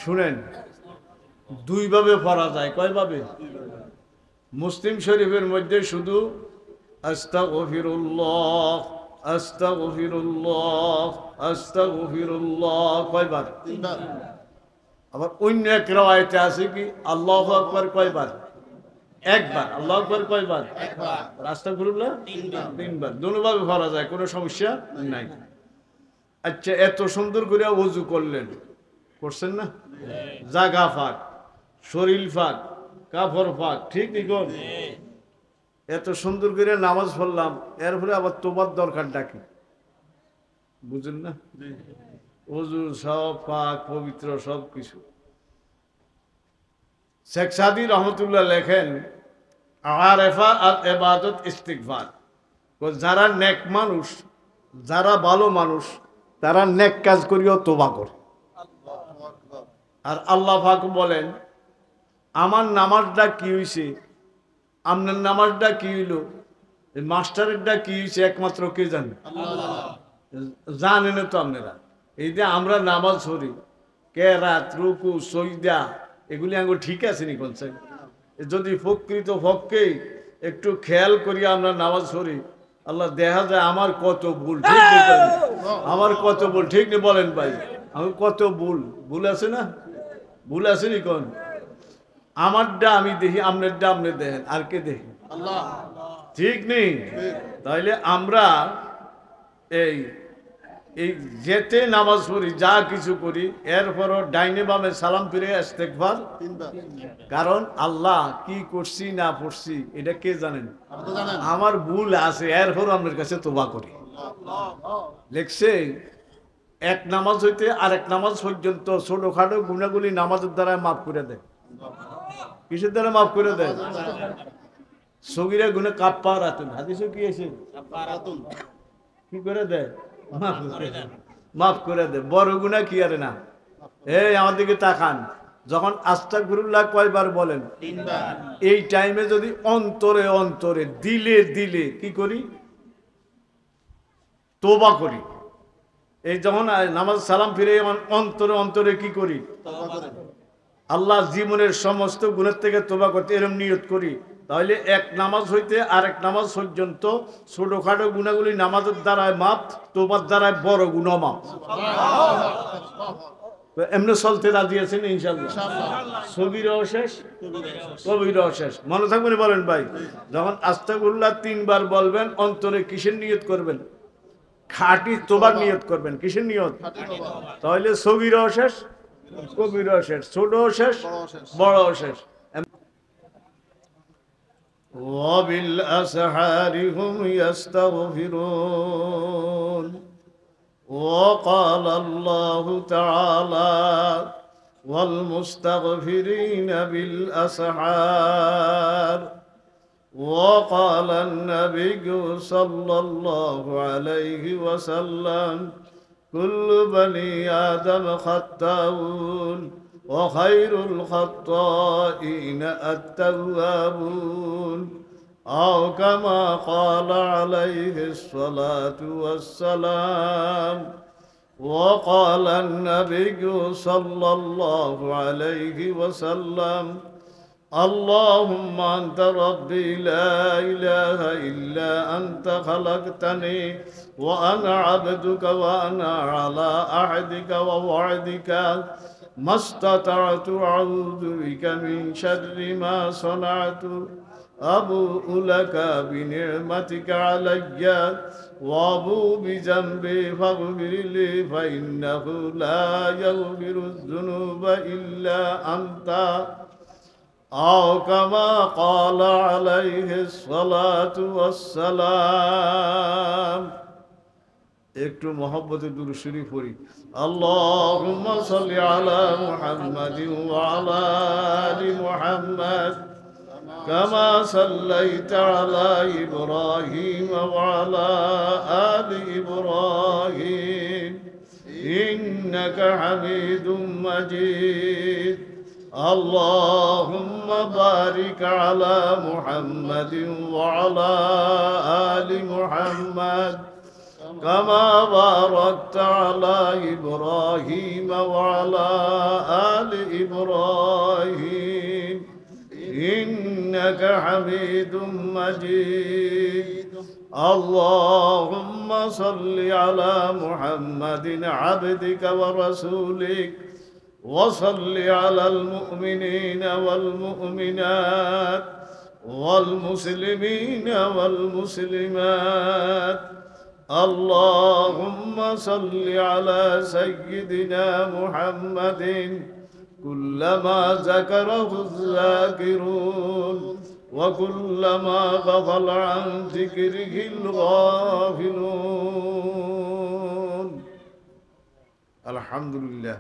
শুনেন, দুইভাবে পড়া যায়। কয়ভাবে? মুসলিম শরীফের মধ্যে শুধু আস্তাগফিরুল্লাহ আস্তাগফিরুল্লাহ আস্তাগফিরুল্লাহ কয়বার? আবার অন্য এক রাওয়ায়াতে আছে কি আল্লাহু আকবার কয়বার? একবার। আল্লাহু আকবার কয়বার? একবার। আস্তাগফিরুল্লাহ তিনবার। দুইভাবে পড়া যায়, কোনো সমস্যা নাই। আচ্ছা, এত সুন্দর করে ওযু করলেন, করছেন না? জাগা ফাক, শরীর ফাক, কাপড় ফাক, ঠিক নিকন? এত সুন্দর করে নামাজ পড়লাম, এরপরে আবার তোবার দরকার ডাকি, বুঝেন না? ওযু সব পাক পবিত্র সব কিছু। শেখ সাদি রহমতুল্লাহ লেখেন আরেফা আল ইবাদত ইস্তিগফার। যারা নেক মানুষ, যারা ভালো মানুষ, তারা নেক কাজ করিও তোবা করে। আর আল্লাহ পাক বলেন আমার নামাজটা কি হইছে, আপনার নামাজটা কি হইল, মাস্টারেরটা কি হইছে, একমাত্র কে জানে? জানেন তো আপনারা। এই যে আমরা নামাজ পড়ি, কেরাত, রুকু, সজদা, এগুলি আঙ্গুর ঠিক আছে নি? কোনছে যদি প্রকৃত পক্ষে একটু খেয়াল করি আমরা নামাজ পড়ি, আল্লাহ দেখা যায় আমার কত ভুল, ঠিক নেই? আমার কত ভুল, ঠিক নেই? বলেন ভাই, আমি কত ভুল আছে না? ভুল আছে নি? কোন আমারটা আমি দেখি, আপনারটা আপনি দেখেন, আর কে দেখি? ঠিক নেই? তাইলে আমরা এই এই যেতে নামাজ পড়ি, যা কিছু করি, এরপরও ডাইনে বামে সালাম ফিরে ইস্তেগফার। কারণ আল্লাহ কি করছি না পড়ছি এটা কে জানেন? আমার ভুল আছে, এরপরও আপনার কাছে তোবা করি। লেখছে এক নামাজ হইতে আরেক নামাজ পর্যন্ত ছোটখাটো গুণাগুলি নামাজের দ্বারা মাফ করে দেয়। কিসের দ্বারা মাফ করে দেয়? সগীরা গুণে কাফারাতুন। হাদিসে কি আছে? কি করে দেয়? মাফ করে দেয়। বড় গুনাহ কি আরে না? এই আমার দিকে তাকান, যখন আস্তাগফিরুল্লাহ কয়বার বলেন? 3 বার। এই টাইমে যদি অন্তরে অন্তরে দিলে দিলে কি করি? তোবা করি। এই যখন নামাজ সালাম ফিরে এমন অন্তরে অন্তরে কি করি? তোবা করি। আল্লাহ জীবনের সমস্ত গুণের থেকে তোবা করতে এরকম নিয়ত করি, তাহলে এক নামাজ হইতে আরেক নামাজ পর্যন্ত ছোটখাটো গুণাগুলি নামাজের দ্বারায় মাপ, তোবার দ্বারায় বড় গুণা মাপ। এমনি চলতে রাজি আছেন ইনশাআল্লাহ? সগীরাও শেষ, কবিরাও শেষ। মনে থাকবেন, বলেন ভাই, যখন আস্তাগফিরুল্লাহ 3 বার বলবেন, অন্তরে কিসের নিয়ত করবেন? খাঁটি তোবার নিয়ত করবেন। কিসের নিয়ত? তাহলে সগীরাও শেষ, কবিরাও শেষ, ছোটও শেষ, বড়ও শেষ। وبالأسحار هم يستغفرون وقال الله تعالى والمستغفرين بالأسحار وقال النبي صلى الله عليه وسلم كل بني آدم خطاؤون وخير الخطائين التوابون أو كما قال عليه الصلاة والسلام وقال النبي صلى الله عليه وسلم اللهم أنت ربي لا إله إلا أنت خلقتني وأنا عبدك وأنا على عهدك ووعدك ما استطعت أعوذ بك من شر ما صنعت أبوء لك بنعمتك علي وأبوء بذنبي فاغفر لي فإنه لا يغفر الذنوب إلا أنت أو كما قال عليه الصلاة والسلام একটু মহব্বতে দুরূদ শরীফ পড়ি আল্লাহুম্মা সাল্লি আলা মুহাম্মাদিন ওয়া আলা আলি মুহাম্মাদ কামা সাল্লাইতা আলা ইব্রাহিম ওয়া আলা আলি ইব্রাহিম ইন্নাকা হামিদুম মাজিদ اللهم بارك على محمد وعلى آل محمد كما باركت على إبراهيم وعلى آل إبراهيم إنك حميد مجيد اللهم صل على محمد عبدك ورسولك وصل على المؤمنين والمؤمنات والمسلمين والمسلمات اللهم صل على سيدنا محمد كلما ذكره الذاكرون وكلما غفل عن ذكره الغافلون الحمد لله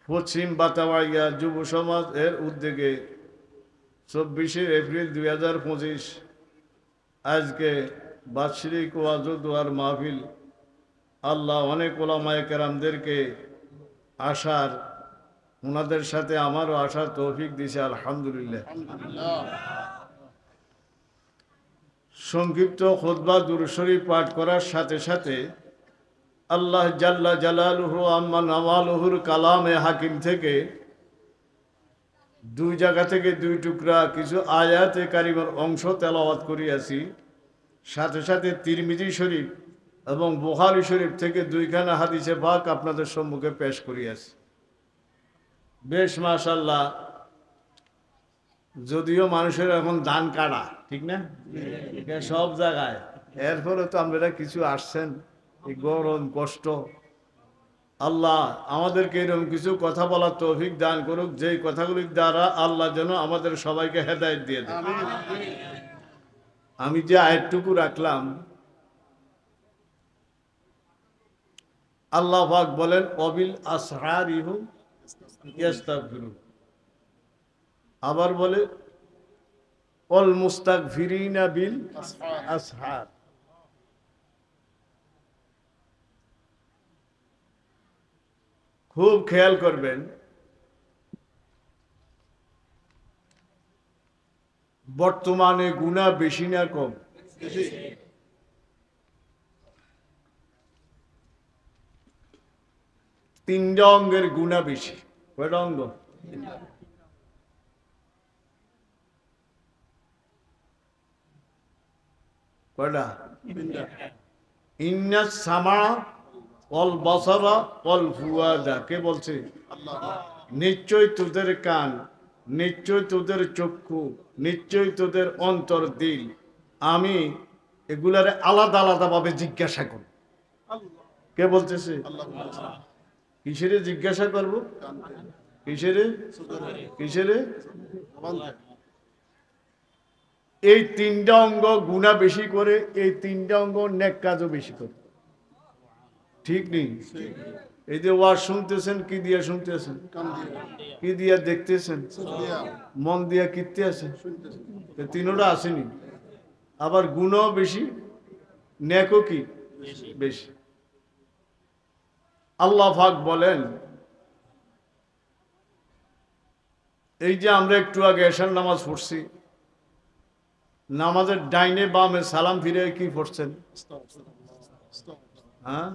পশ্চিম বাতাবাড়িয়া যুব সমাজ এর উদ্যোগে 24 এপ্রিল 2025 আজকে বাৎসরিক ওয়াজ ও দোয়ার মাহফিল আল্লাহ অনেক ওলামায়ে কেরামদেরকে আসার ওনাদের সাথে আমারও আসার তৌফিক দিয়েছে আলহামদুলিল্লাহ। সংক্ষিপ্ত খুতবা দুরূদ শরীফ পাঠ করার সাথে সাথে আল্লাহ জাল্লা জালালুহু আম্মা নাওয়ালুহুর কালামে হাকিম থেকে দুই জায়গা থেকে দুই টুকরা কিছু আয়াতে কারিমার অংশ তেলাওয়াত করিয়াছি, সাথে সাথে তিরমিজি শরীফ এবং বুখারী শরীফ থেকে দুইখানা হাদিসে পাক আপনাদের সম্মুখে পেশ করিয়াছি। বেশ মাশাআল্লাহ, যদিও মানুষের এখন ধান কাটা, ঠিক না, সব জায়গায়, এরপরে তো আমরা কিছু আসছেন, এই গরম কষ্ট, আল্লাহ আমাদেরকে এরকম কিছু কথা বলার তৌফিক দান করুক, যেই কথাগুলির দ্বারা আল্লাহ যেন আমাদের সবাইকে হেদায়েত দিয়ে দেন। আমি যে আয়াতটুকু রাখলাম, আল্লাহ পাক বলেন অবিল আসহারিহুম ইস্তাগফিরুন, আবার বলে অল মুস্তাগফিরিনা বিল আসহার। খুব খেয়াল করবেন, বর্তমানে গুনাহ বেশি না কম? তিনটা অঙ্গের গুনাহ বেশি। কয়টা অঙ্গ? কয়টা? ইন্নাস সামা ওয়াল বাসারা ওয়াল ফুয়াদা। কে বলছে? নিশ্চয় তোদের কান, নিশ্চয় তোদের চক্ষু, নিশ্চয় তোদের অন্তর দিল, আমি এগুলারে আলাদা আলাদা ভাবে জিজ্ঞাসা করব। কে বলতেছে? কিসেরে জিজ্ঞাসা করব? কিসেরে? কিসেরে? এই তিনটা অঙ্গ গুনাহ বেশি করে, এই তিনটা অঙ্গ নেক কাজও বেশি করে, ঠিক নেই? এই যে ওয়াজ শুনতেছেন, কি দিয়া শুনতেছেন? কি দিয়া দেখতেছেন? মন দিয়া কিনতে আছেন, তিনোটা আসেনি। আবার গুনাহ বেশি, নেকও কি বেশি। আল্লাহ পাক বলেন, এই যে আমরা একটু আগে এশার নামাজ পড়ছি, নামাজের ডাইনে বামে সালাম ফিরে কি পড়ছেন? হ্যাঁ,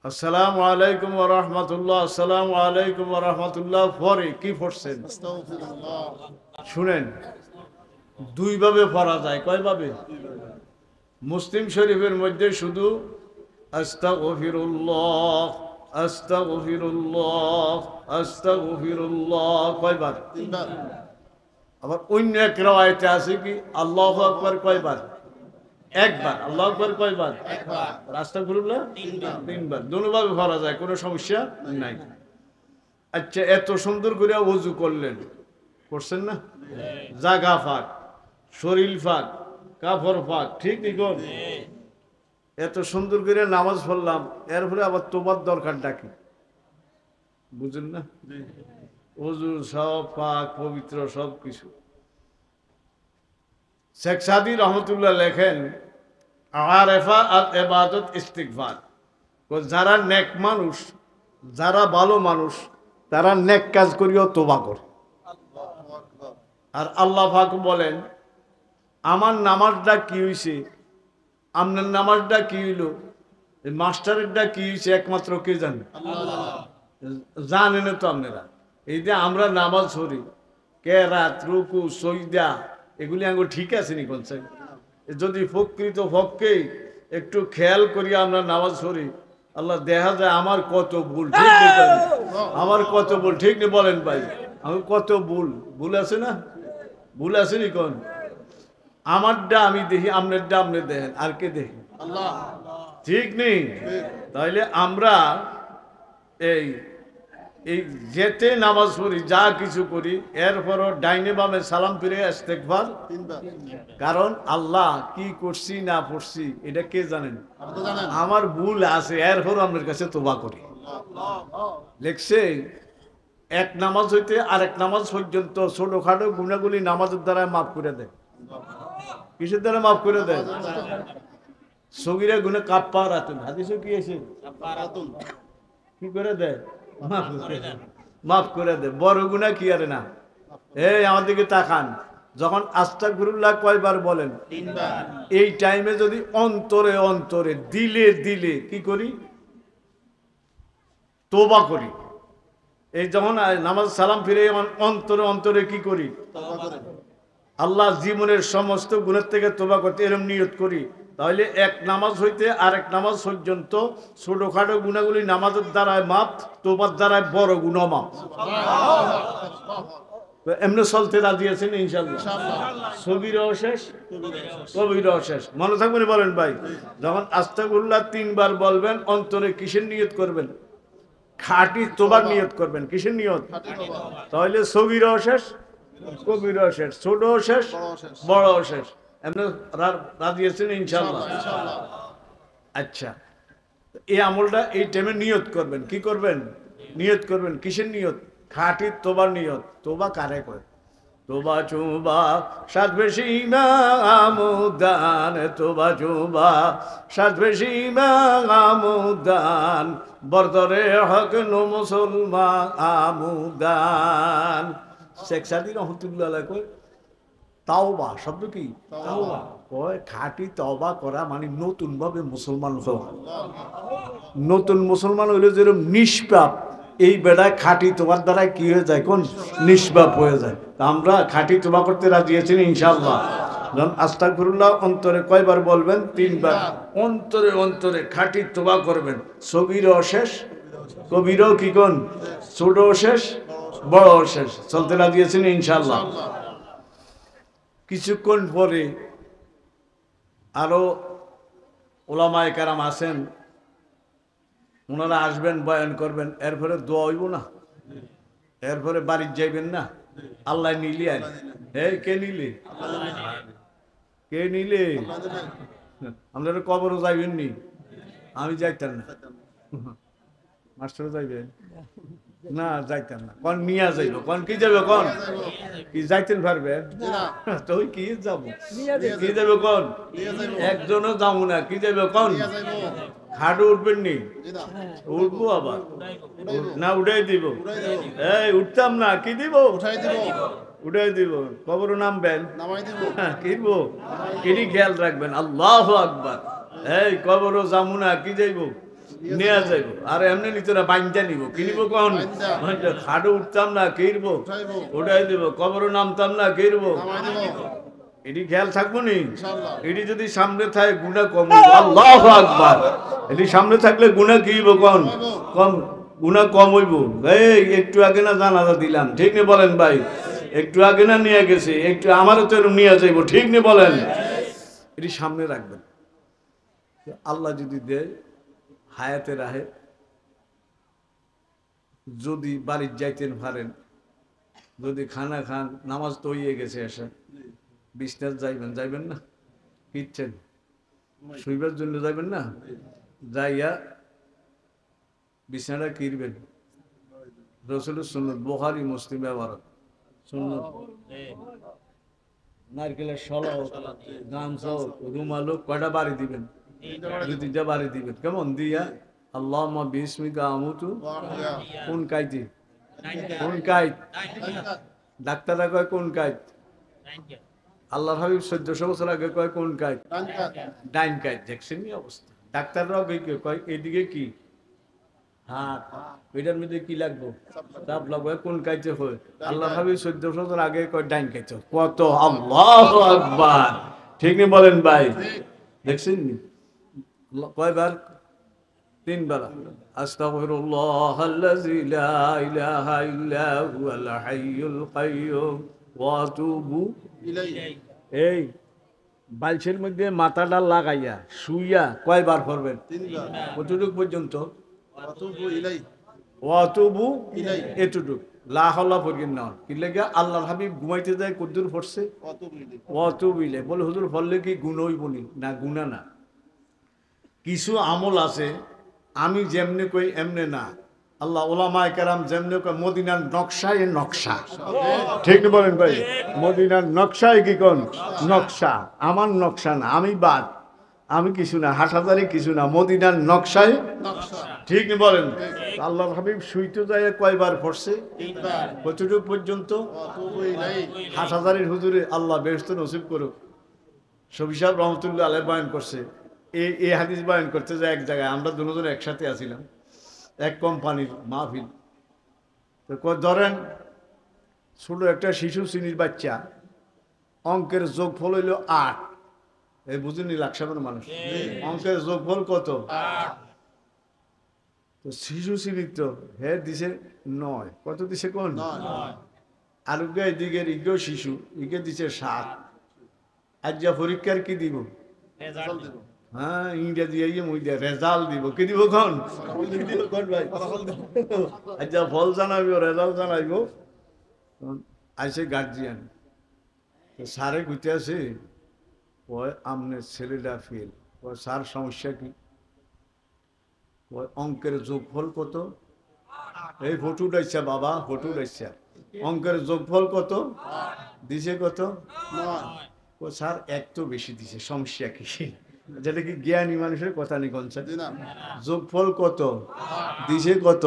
আসসালামু আলাইকুম ওয়া রাহমাতুল্লাহ, আসসালামু আলাইকুম ওয়া রাহমাতুল্লাহ পরে কি পড়ছেন? শুনেন, দুই ভাবে পড়া যায়। কয় ভাবে? মুসলিম শরীফের মধ্যে শুধু আস্তাগফিরুল্লাহ, আস্তাগফিরুল্লাহ, আস্তাগফিরুল্লাহ কয়বার? তিনবার। আবার অন্য এক রাওয়ায়াতে আছে কি আল্লাহু আকবার কয়বার? একবার। আল্লাহু আকবার কয়বার? একবার। আস্তাগফিরুল্লাহ তিনবার। দুইভাবে পড়া যায়, কোনো সমস্যা নাই। আচ্ছা, এত সুন্দর করে ওযু করলেন, করছেন না? জাগা ফাক, শরীর ফাক, কাপড় ফাক, ঠিক নিকন? এত সুন্দর করে নামাজ পড়লাম, এরপরে আবার তোবার দরকারটা কি? বুঝলেন না? ওযু সব পাক পবিত্র সব কিছু। শেখ সাদি রহমতুল্লাহ লেখেন, আরেফা আর ইবাদত ইস্তিগফার। যারা নেক মানুষ, যারা ভালো মানুষ, তারা নেক কাজ করিও তওবা করে। আর আল্লাহ পাক বলেন, আমার নামাজটা কি হইছে, আপনার নামাজটা কি হইলো, মাস্টারেরটা কি হয়েছে একমাত্র কে জানে? জানেন তো আপনারা। এই যে আমরা নামাজ পড়ি, কেরাত, রুকু, সজদা, এগুলি আঙ্গো ঠিক আছে নি কোন? যদি প্রকৃত পক্ষে একটু খেয়াল করি আমরা নামাজ পড়ি, আল্লাহ দেখা যায় আমার কত ভুল, ঠিক নেই? আমার কত ভুল, ঠিক নেই বলেন ভাই? আমি কত ভুল আছে না? ভুল আছে নি কোন? আমারটা আমি দেখি, আপনারটা আপনি দেখেন, আর কে দেখি? ঠিক নেই? তাইলে আমরা এই এই যেতে নামাজ পড়ি, যা কিছু করি, এরপরও ডাইনে বামে সালাম ফিরে ইস্তেগফার, কারণ আল্লাহ কি করছি না করছি এটা কে জানেন? আমার ভুল আছে, এরপর আপনার কাছে তোবা করি। লেখছে এক নামাজ হইতে আরেক নামাজ পর্যন্ত ছোটখাটো গুণাগুলি নামাজের দ্বারা মাফ করে দেয়। কিসের দ্বারা মাফ করে দেয়? সগীরা গুণে কাফারাতুন, হাদিসে কি আছে? কি করে দেয়? মাফ করে দেয়। বড় গুনাহ কি আরে না? এই আমার দিকে তাকান, যখন আস্তাগফিরুল্লাহ কয়বার বলেন? 3 বার। এই টাইমে যদি অন্তরে অন্তরে দিলে দিলে কি করি? তওবা করি। এই যখন নামাজ সালাম ফিরে অন্তরে অন্তরে কি করি? তওবা করি। আল্লাহ জীবনের সমস্ত গুনাহ থেকে তওবা করতে এরকম নিয়ত করি, তাহলে এক নামাজ হইতে আরেক নামাজ পর্যন্ত ছোটখাটো গুনাহগুলি নামাজের দ্বারায় মাপ, তওবার দ্বারায় বড় গুনাহ মাপ। এমনি চলতে রাজি আছেন ইনশাআল্লাহ? সগীরাও শেষ, কবিরাও শেষ। মনে থাকবেন বলেন ভাই, যখন আস্তাগফিরুল্লাহ 3 বার বলবেন, অন্তরে কিসের নিয়ত করবেন? খাঁটি তওবার নিয়ত করবেন। কিসের নিয়ত? তাহলে সগীরাও শেষ, কবিরাও শেষ, ছোটও শেষ, বড়ও শেষ। এমনি রাজি আছেন ইনশাআল্লাহ? আচ্ছা, এই আমলটা এই টাইমে নিয়ত করবেন। কি করবেন? নিয়ত করবেন। কিসের নিয়ত? খাঁটি তোবার নিয়ত। তোবা কারে করে? তোবা চুবা সাত বেশি আমুদান, তোবা চুবা সাত বেশি আমুদান, বরদরে হক নো মুসলমান আমুদান। শেখ সাদি রহমতুল্লাহ কই তাওবা শব্দ কি? তাওবা কয় খাঁটি তওবা করা মানে নতুন ভাবে মুসলমান হওয়া। নতুন মুসলমান হইলে যেরকম নিষ্পাপ, এই বেড়ায় খাঁটি তোমার দ্বারা কি হয়ে যায়? কোন? নিষ্পাপ হয়ে যায়। আমরা খাঁটি তোবা করতে রাজি আছি ইনশাআল্লাহ। যখন আস্তাগফিরুল্লাহ অন্তরে কয়বার বলবেন? 3 বার। অন্তরে অন্তরে খাঁটি তোবা করবেন। সগীরাও শেষ, কবিরাও কি কোন? ছোটও শেষ, বড়ও শেষ। চলতে রাজি আছেন ইনশাআল্লাহ? কিছুক্ষণ পরে আরো ওলামায়ে কেরাম আছেন, ওনারা আসবেন, বয়ান করবেন, এরপরে দোয়া হইব না? এরপরে বাড়ি যাইবেন না? আল্লাহ নিলি আর কে নিলে? কে নিলে? আপনারা কবরও যাইবেন নি? আমি যাইতাম না। মাস্টারও যাইবেন না? যাইতাম না। কোন নিয়া যাইব? কোন কি যাবে? কোন কি যাইতেন পারবেন? তো কি যাব? কি যাবে? কোন একজনও যাবো না। কি যাবে? কোন খাটে উঠবেন নি? উঠবো আবার না? উঠাই দিব? এই উঠতাম না। কি দিব? উঠাই দিব। কবর নামবেন, কিনবো, কিনি খেয়াল রাখবেন। আল্লাহু আকবার। এই কবরও যাবো না। কি যাইব? নিয়ে যাইব। আর এমনি নিত না, বাইন্দা নিব। কিনবো কোন? খাটে উঠতাম না, কিনবো, উঠাই দিব। কবরও নামতাম না, কিনবো, এটি খেয়াল থাকবো নি? এটি যদি সামনে থাকে গুনাহ কম। আল্লাহু আকবার। এটি সামনে থাকলে গুনাহ কি হইব? কোন কম, গুনাহ কম হইব। এই একটু আগে না জানাজা দিলাম, ঠিক নেই বলেন ভাই? একটু আগে না নিয়ে গেছে, একটু আমারও তো নিয়ে যাইব, ঠিক নেই বলেন? এটি সামনে রাখবেন। আল্লাহ যদি দেয় হায়াতে রাহে, যদি বাড়ির যাইতেন পারেন, যদি খানা খান, নামাজ তো হইয়ে গেছে, এসে বিছনাত যাইবেন, যাইবেন না? কিচ্ছেন শুইবার জন্য যাইবেন না? যাইয়া বিছানাটা কিনবেন। রাসূলের সুন্নাত, বুখারী মুসলিম ব্যবহার সুন্নাত। নারকেলের শলাও, গামছাও, রুমালও কয়টা বাড়ি দিবেন? 2-3টা বাড়ি দিবেন। কেমন দিয়া? আল্লাহুম্মা বিসমিকা আমুতু। কোন কাইতি? কোন কাইত? ডাক্তাররা কয় কোন কাইত? আল্লাহর হাবিব 1400 বছর আগে কয় কোন কাজ? ডাইন কাজ। দেখছেন নি অবস্থা? ডাক্তাররাও কয় এদিকে কি হাত, এটার মধ্যে কি লাগবো? চাপ লাগবে। কোন কাজে হয়? আল্লাহর হাবিব 1400 বছর আগে কয় ডাইন কাজ। কত আল্লাহু আকবার, ঠিক নি বলেন ভাই? দেখছেন নি কয়বার? 3 বার। আস্তাগফিরুল্লাহাল্লাযী লা ইলাহা ইল্লা হুয়াল হাইয়ুল কাইয়্যুম ওয়া আতুবু ইলাইহি। এই বালছের মধ্যে মাথাটা লাগাইয়া শুইয়া কয়বার পড়বেন? 3 বার। কতটুক পর্যন্ত? ওয়া আতুবু ইলাইহি, এতটুক। লা হাওলা পড়বেন না। কি লাগা? আল্লাহর হাবিব ঘুমাইতে যায় কতদূর পড়ছে? ওয়া আতুবু ইলাইহি। বলে হুজুর পড়লে কি গুনাহ হইব নি? না, গুনাহ না। কিছু আমল আছে আমি যেমনে কই এমনে না। আল্লাহ ওলামায়ে কেরাম যেমনে কয় মদিনার নকশায় নকশা, ঠিক বলেন ভাই? মদিনার নকশায় কি কোন নকশা, আমার নকশা না, আমি বাদ, আমি কিছু না, হাটহাজারি কিছু না, মদিনার নকশায় নকশা, ঠিক বলেন? আল্লাহর হাবিব শুইতে যায় কয়বার পড়ছে? 3 বার। কতটুকু পর্যন্ত? হাটহাজারির হুজুরে আল্লাহ বেহেশত নসিব করুক, শফি সাহেব রহমতুল্লাহ আলাইহি বয়ান করছে। এই হাদিস বয়ান করতে যায় এক জায়গায়, আমরা দুজন একসাথে আছিলাম, এক কোম্পানির মাহফিল। তো ধরেন ছোট একটা শিশু শ্রেণীর বাচ্চা, অঙ্কের যোগফল হইল 8। এই বুঝুনি লাকসামের মানুষ, অঙ্কের যোগফল কত? 8। তো শিশু শ্রেণীর তো হে দিছে 9। কত দিছে কোন? 9। আর এদিকের ইগো শিশু, ইগে দিছে 7। আজ যা পরীক্ষার কি দিব? রেজাল্ট দিব। হ্যাঁ, ইংরেজি রেজাল্ট দিব। কি দিব কোন? আচ্ছা, ফল জানাইব, রেজাল্ট জানাইব। আইসে গার্জিয়ান, স্যারে গুতে আছে, ওই আমনের ছেলেটা ফেল। ওই স্যার সমস্যা কি? ওই অঙ্কের যোগফল কত? এই ফটো উঠাইছা বাবা, ফটো উঠাইছা। অঙ্কের যোগফল কত দিছে? কত? 9। ও স্যার এক তো বেশি দিছে, সমস্যা কি? যেটা কি জ্ঞানী মানুষের কথা নেই কোন? যোগফল কত দিছে? কত?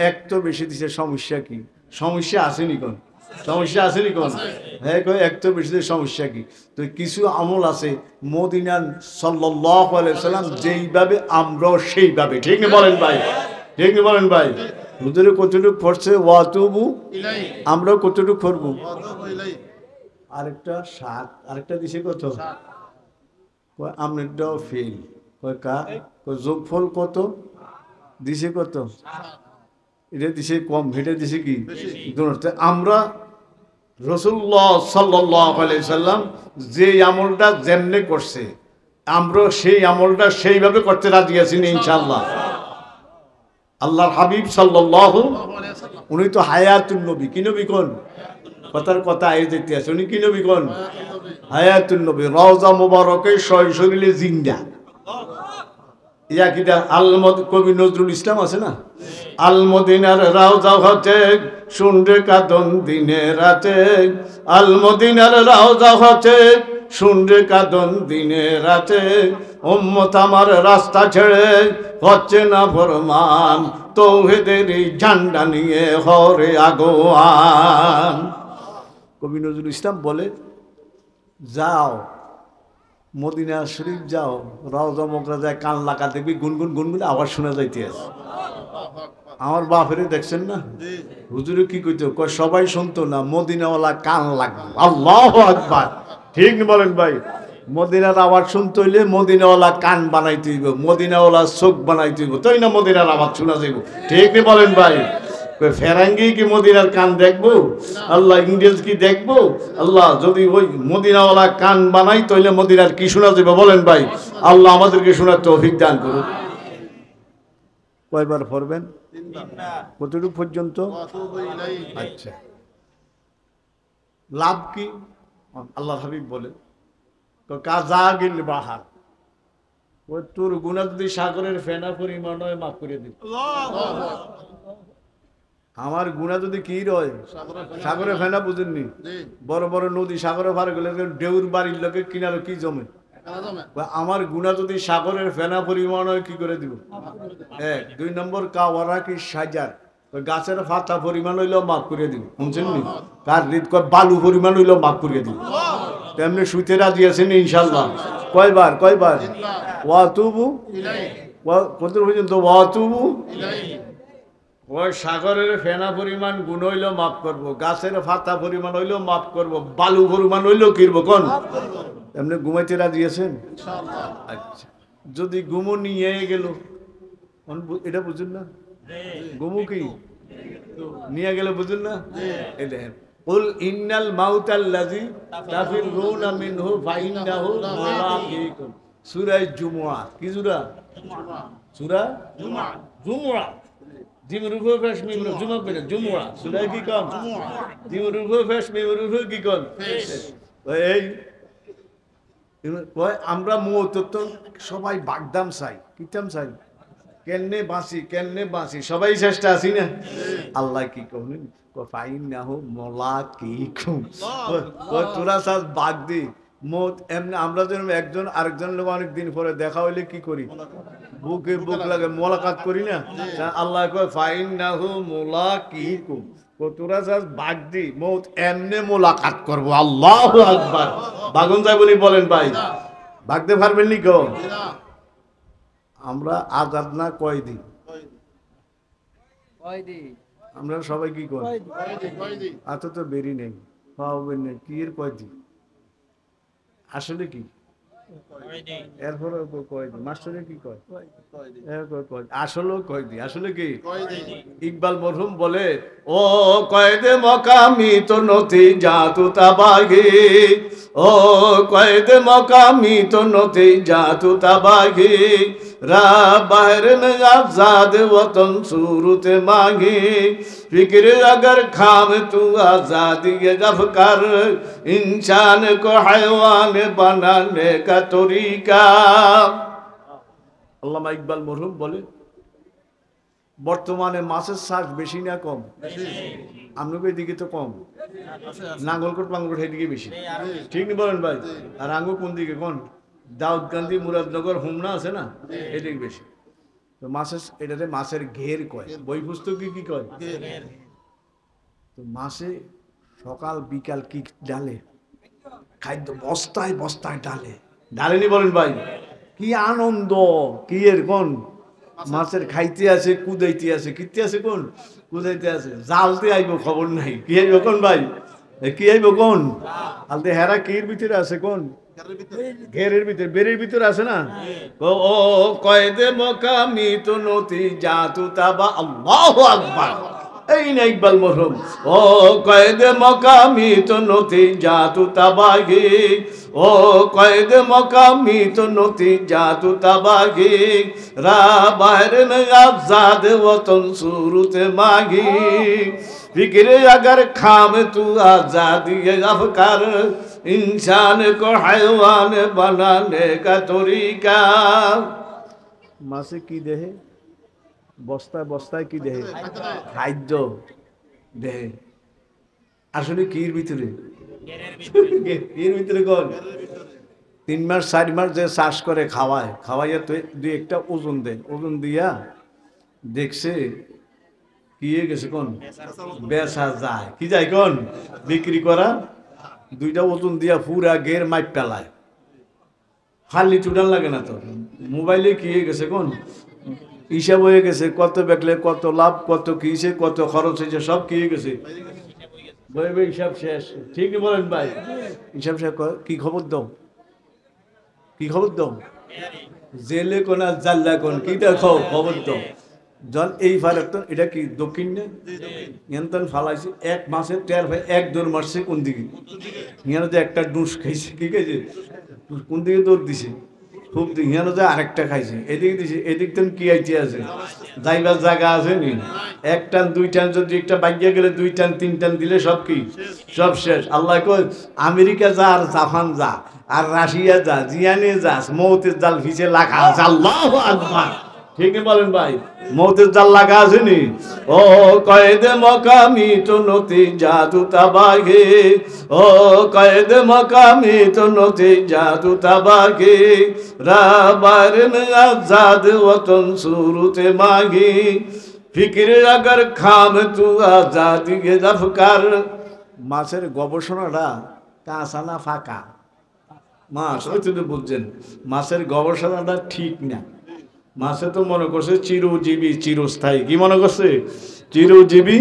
এক তো বেশি দিছে, সমস্যা কি? সমস্যা আসেনি কোন? সমস্যা আসেনি কোন? হ্যাঁ, এক তো বেশি দিছে, সমস্যা কি? তো কিছু আমল আছে মদিনার সাল্লাল্লাহু আলাইহি সাল্লাম যেইভাবে, আমরাও সেইভাবে, ঠিক না বলেন ভাই? ঠিক না বলেন ভাই? হুজুরে কতটুকু পড়ছে? ওয়া আতুবু ইলাইহি। আমরাও কতটুকু পড়বো? আরেকটা 7, আরেকটা দিছে কত? আমনেরটাও ফেল। যোগফল কত দিছে? কত? এটা দিছে কম, এটা দিছে কি? আমরা রাসূলুল্লাহ সাল্লাল্লাহু আলাইহি সাল্লাম যে আমলটা যেমনে করছে, আমরা সেই আমলটা সেইভাবে করতে রাজি আছি ইনশাআল্লাহ। আল্লাহর হাবিব সাল্লাল্লাহু আলাইহি সাল্লাম উনি তো হায়াতুন নবী। কি নবী কোন? কথার কথা আই যেতে আছে, উনি কি নবী কোন? হায়াতুন নবী। রওজা মুবারকে শরীরে জিন্দা। ইয়া কিটা কবি নজরুল ইসলাম আছে না? আল মদিনার রওজা হতে শুনরে কাঁদন দিনে রাতে, আল মদিনার রওজা হতে শুনরে কাঁদন দিনে রাতে, উম্মত আমার রাস্তা ছেড়ে হচ্ছে না ফরমান, তৌহিদের ঝান্ডা নিয়ে হরে আগোয়ান। কবি নজরুল ইসলাম বলে, যাও মদিনা শরীফ যাও, রওজা মোকরা যায়, কান লাগা দেখবি গুনগুন গুনগুন আবার শোনা যাইতে আছে। আমার বাপেরে দেখছেন না, হুজুরে কি কইতো? সবাই শুনতো না, মদিনাওয়ালা কান লাগবে। আল্লাহু আকবার, ঠিক বলেন ভাই? মদিনার আওয়াজ শুনতে হইলে মদিনাওয়ালা কান বানাইতে হইব, মদিনাওয়ালা চোখ বানাইতে হইব, তাই না মদিনার আওয়াজ শোনা যাইব, ঠিক নি বলেন ভাই? ফেরাঙ্গি কি মদিনার কান দেখবো? আল্লাহ ইংরেজ কি দেখবো? আল্লাহ যদি ওই মদিনাওয়ালা কান বানাই তাহলে মদিনার কি শোনা যাবে বলেন ভাই? আল্লাহ আমাদেরকে শোনার তৌফিক দান করুন। কয়বার পড়বেন? 3 বার। কতটুকু পর্যন্ত? আচ্ছা, লাভ কি? আল্লাহ হাবিব বলে, কাজাগিল বাহার, ওই তোর গুনাহ যদি সাগরের ফেনা পরিমাণ হয়, মাফ করে দিবে। আমার গুনাহ যদি কি রয়, সাগরে ফেনা, বুঝেননি? বড় বড় নদী সাগরে পার গেলে ঢেউর বাড়ির লোকে কিনারে কি জমে? আমার গুনাহ যদি সাগরের ফেনা পরিমাণ হয়, কি করে দিব? 1 2 নম্বর কাওয়ারা কি সাজার, গাছের পাতা পরিমাণ হইলেও মাফ করে দিব। বুঝছেন নি? কার হৃদ বালু পরিমাণ হইলেও মাফ করে দিব। তেমনি শুইতে রাজি আছেন ইনশাল্লাহ? কয়বার কয়বার? ওয়াতুবু কত পর্যন্ত? ওয়াতুবু ওই সাগরের ফেনা পরিমাণ গুণ হইলেও মাফ করবো, গাছের ফাতা পরিমাণ হইলেও মাফ করবো, বালু পরিমাণ হইলেও কিনবো। কোন এমনি ঘুমাইতে রাজি আছেন? আচ্ছা, যদি ঘুমো নিয়ে গেল, এটা বুঝুন না? ঘুমু কি নিয়ে গেলে বুঝুন না? এই দেখেন, কুল ইন্নাল মাউতাল্লাযী তাফিরুনা মিনহু ফাইন্নাহু মুলাকীকুম। সূরা জুমুয়া। কি সূরা? সূরা জুমুয়া। জিমরুফ ফেস মিমরু জুমা বের জুমুয়া। সূরা কি কম? জিমরুফ ফেস মিমরুফ কি কম? এই আমরা মৌত তো সবাই বাগদাম চাই, কিতাম চাই, কেনে বাঁচি কেনে বাঁচি, সবাই চেষ্টা আছি না? আল্লাহ কি কহলেন? ফাইন্নাহু মুলাকীকুম। তোরা চাস বাগ দি মত। এমনি আমরা যেন একজন আরেকজন লোক অনেক দিন পরে দেখা হইলে কি করি? বুকে বুক লাগে মোলাকাত করি না? আল্লাহ কয় ফাইন্নাহু মুলাকীকুম। তোরা চাস বাগ দি মত এমনে মোলাকাত করবো। আল্লাহু আকবার। বাগুন যায় বলি বলেন ভাই, ভাগতে পারবেন নি গো? আমরা আজাদ না কয়দি? আমরা সবাই কি করি? এত তো বেরি নেই, পাবেন না কি এর কয়দি? আসলে কি এরপরে কয়দি? মাস্টারে কি কয়? আসলেও কয়দি। আসলে কি? ইকবাল মরহুম বলে, ও কয়েদে মকামি তো নথি জাতু তাবাগি, ও কয়েদে মকামি তো নথি জাতু তাবাগি, রা বাহর में आजाद वतन सूरत मांगी, फिक्र अगर खाम तू आजादी अफकार, इंसान को हैवान बनाने का तरीका। আল্লামা ইকবাল মরহুম বলে, বর্তমানে মাছের চাষ বেশি না কম? আপনাকে এদিকে তো কম, নাঙ্গলকোট পাঙ্গলকোট এদিকে বেশি, ঠিক নি বলেন ভাই? আর আঙ্গু কোন দিকে? কোন দাউদকান্দি মুরাদনগর হোমনা আছে না, এদিকে বেশি। তো মাছের এটাতে মাছের ঘের কয়, বই পুস্তকে কি কয়? তো মাছে সকাল বিকাল কি ডালে? খাদ্য বস্তায় বস্তায় ডালে, ডালেনি বলেন ভাই? কি আনন্দ! কি এর কোন মাছের খাইতে আছে, কুদাইতে আছে, কিতে আছে, কোন কুদাইতে আছে, জালতে আইব খবর নাই। কি আইব কোন ভাই? কি আইব কোন? আলতে হেরা কির ভিতরে আছে, কোন ঘেরের ভিতরে, বেরের ভিতরে আছে না? ও কয়েদে মকামি তো নতি জাতু তাবা। আল্লাহু আকবার। এই না ইকবাল মরহুম, ও কয়েদে মকামি তো নতি জাতু তাবাগি, ও কয়েদে মকামি তো নতি জাতু তাবাগি, রা বাহর में आजाद वतन सूरत मांगी, फिक्र अगर खाम तू आजादी अफकार, इंसान को हैवान बनाने का तरीका। मासे की देहे বস্তায় বস্তায় কি দেহে? খাদ্য দেহে। আসলে কির ভিতরে? কির ভিতরে কোন? 3 মাস 4 মাস যে চাষ করে খাওয়ায়, খাওয়াইয়া তো দুই একটা ওজন দেয়, ওজন দিয়া দেখছে কি গেছে, কোন বেচা যায়, কি যায়, কোন বিক্রি করা, দুইটা ওজন দিয়া পুরা গের মাইপ পেলায়, খালি চুটান লাগে না তো। মোবাইলে কি গেছে, কোন হিসাব হয়ে গেছে, কত বেচলে কত লাভ, কত কিসে কত খরচ হয়েছে, সব কি হয়ে গেছে, হিসাব শেষ। ঠিক নি বলেন ভাই? হিসাব শেষ। কি খবর দাও? কি খবর দাও? জেলে কোন আর জাল্লা কোন, কি দেখো খবর দাও। জন এই ফারাক, এটা কি দক্ষিণ না? নিয়ন্ত্রণ ফালাইছে 1 মাসে 13 ভাই 1-2 মাসে কোন দিকে? হিয়ানো যে একটা ডুস খাইছে, কি খাইছে, কোন দিকে দৌড় দিছে, খুব হিয়ানো যে আরেকটা খাইছে, এদিকে দিছে, এদিক তো কি আইতে আছে, যাইবার জায়গা আছে নি? 1 টান 2 টান যদি একটা বাগিয়া গেলে 2 টান 3 টান দিলে সব কি, সব শেষ। আল্লাহ কয় আমেরিকা যা আর জাপান যা আর রাশিয়া যা, জিয়ানে যা, মৌতের জাল ভিজে লাগা আছে। আল্লাহু আকবার। ঠিক বলেন ভাই? মৌতের জাল লাগা আছে নি? ও কয়েদে মকামি তো নতি জাদু তাবাগে, ও কয়েদে মকামি তো নতি জাদু তাবাগে, রা বাহর में आजाद वतन सूरत मांगी, फिक्र अगर खाम तू आजादी अफकार। মাছের গবেষণাটা কাঁচা না ফাঁকা? মাছ, ওই তো বুঝছেন মাছের গবেষণাটা ঠিক না। মাছে তো মনে করছে চিরজীবী চিরস্থায়ী, কি মনে করছে চিরজীবী,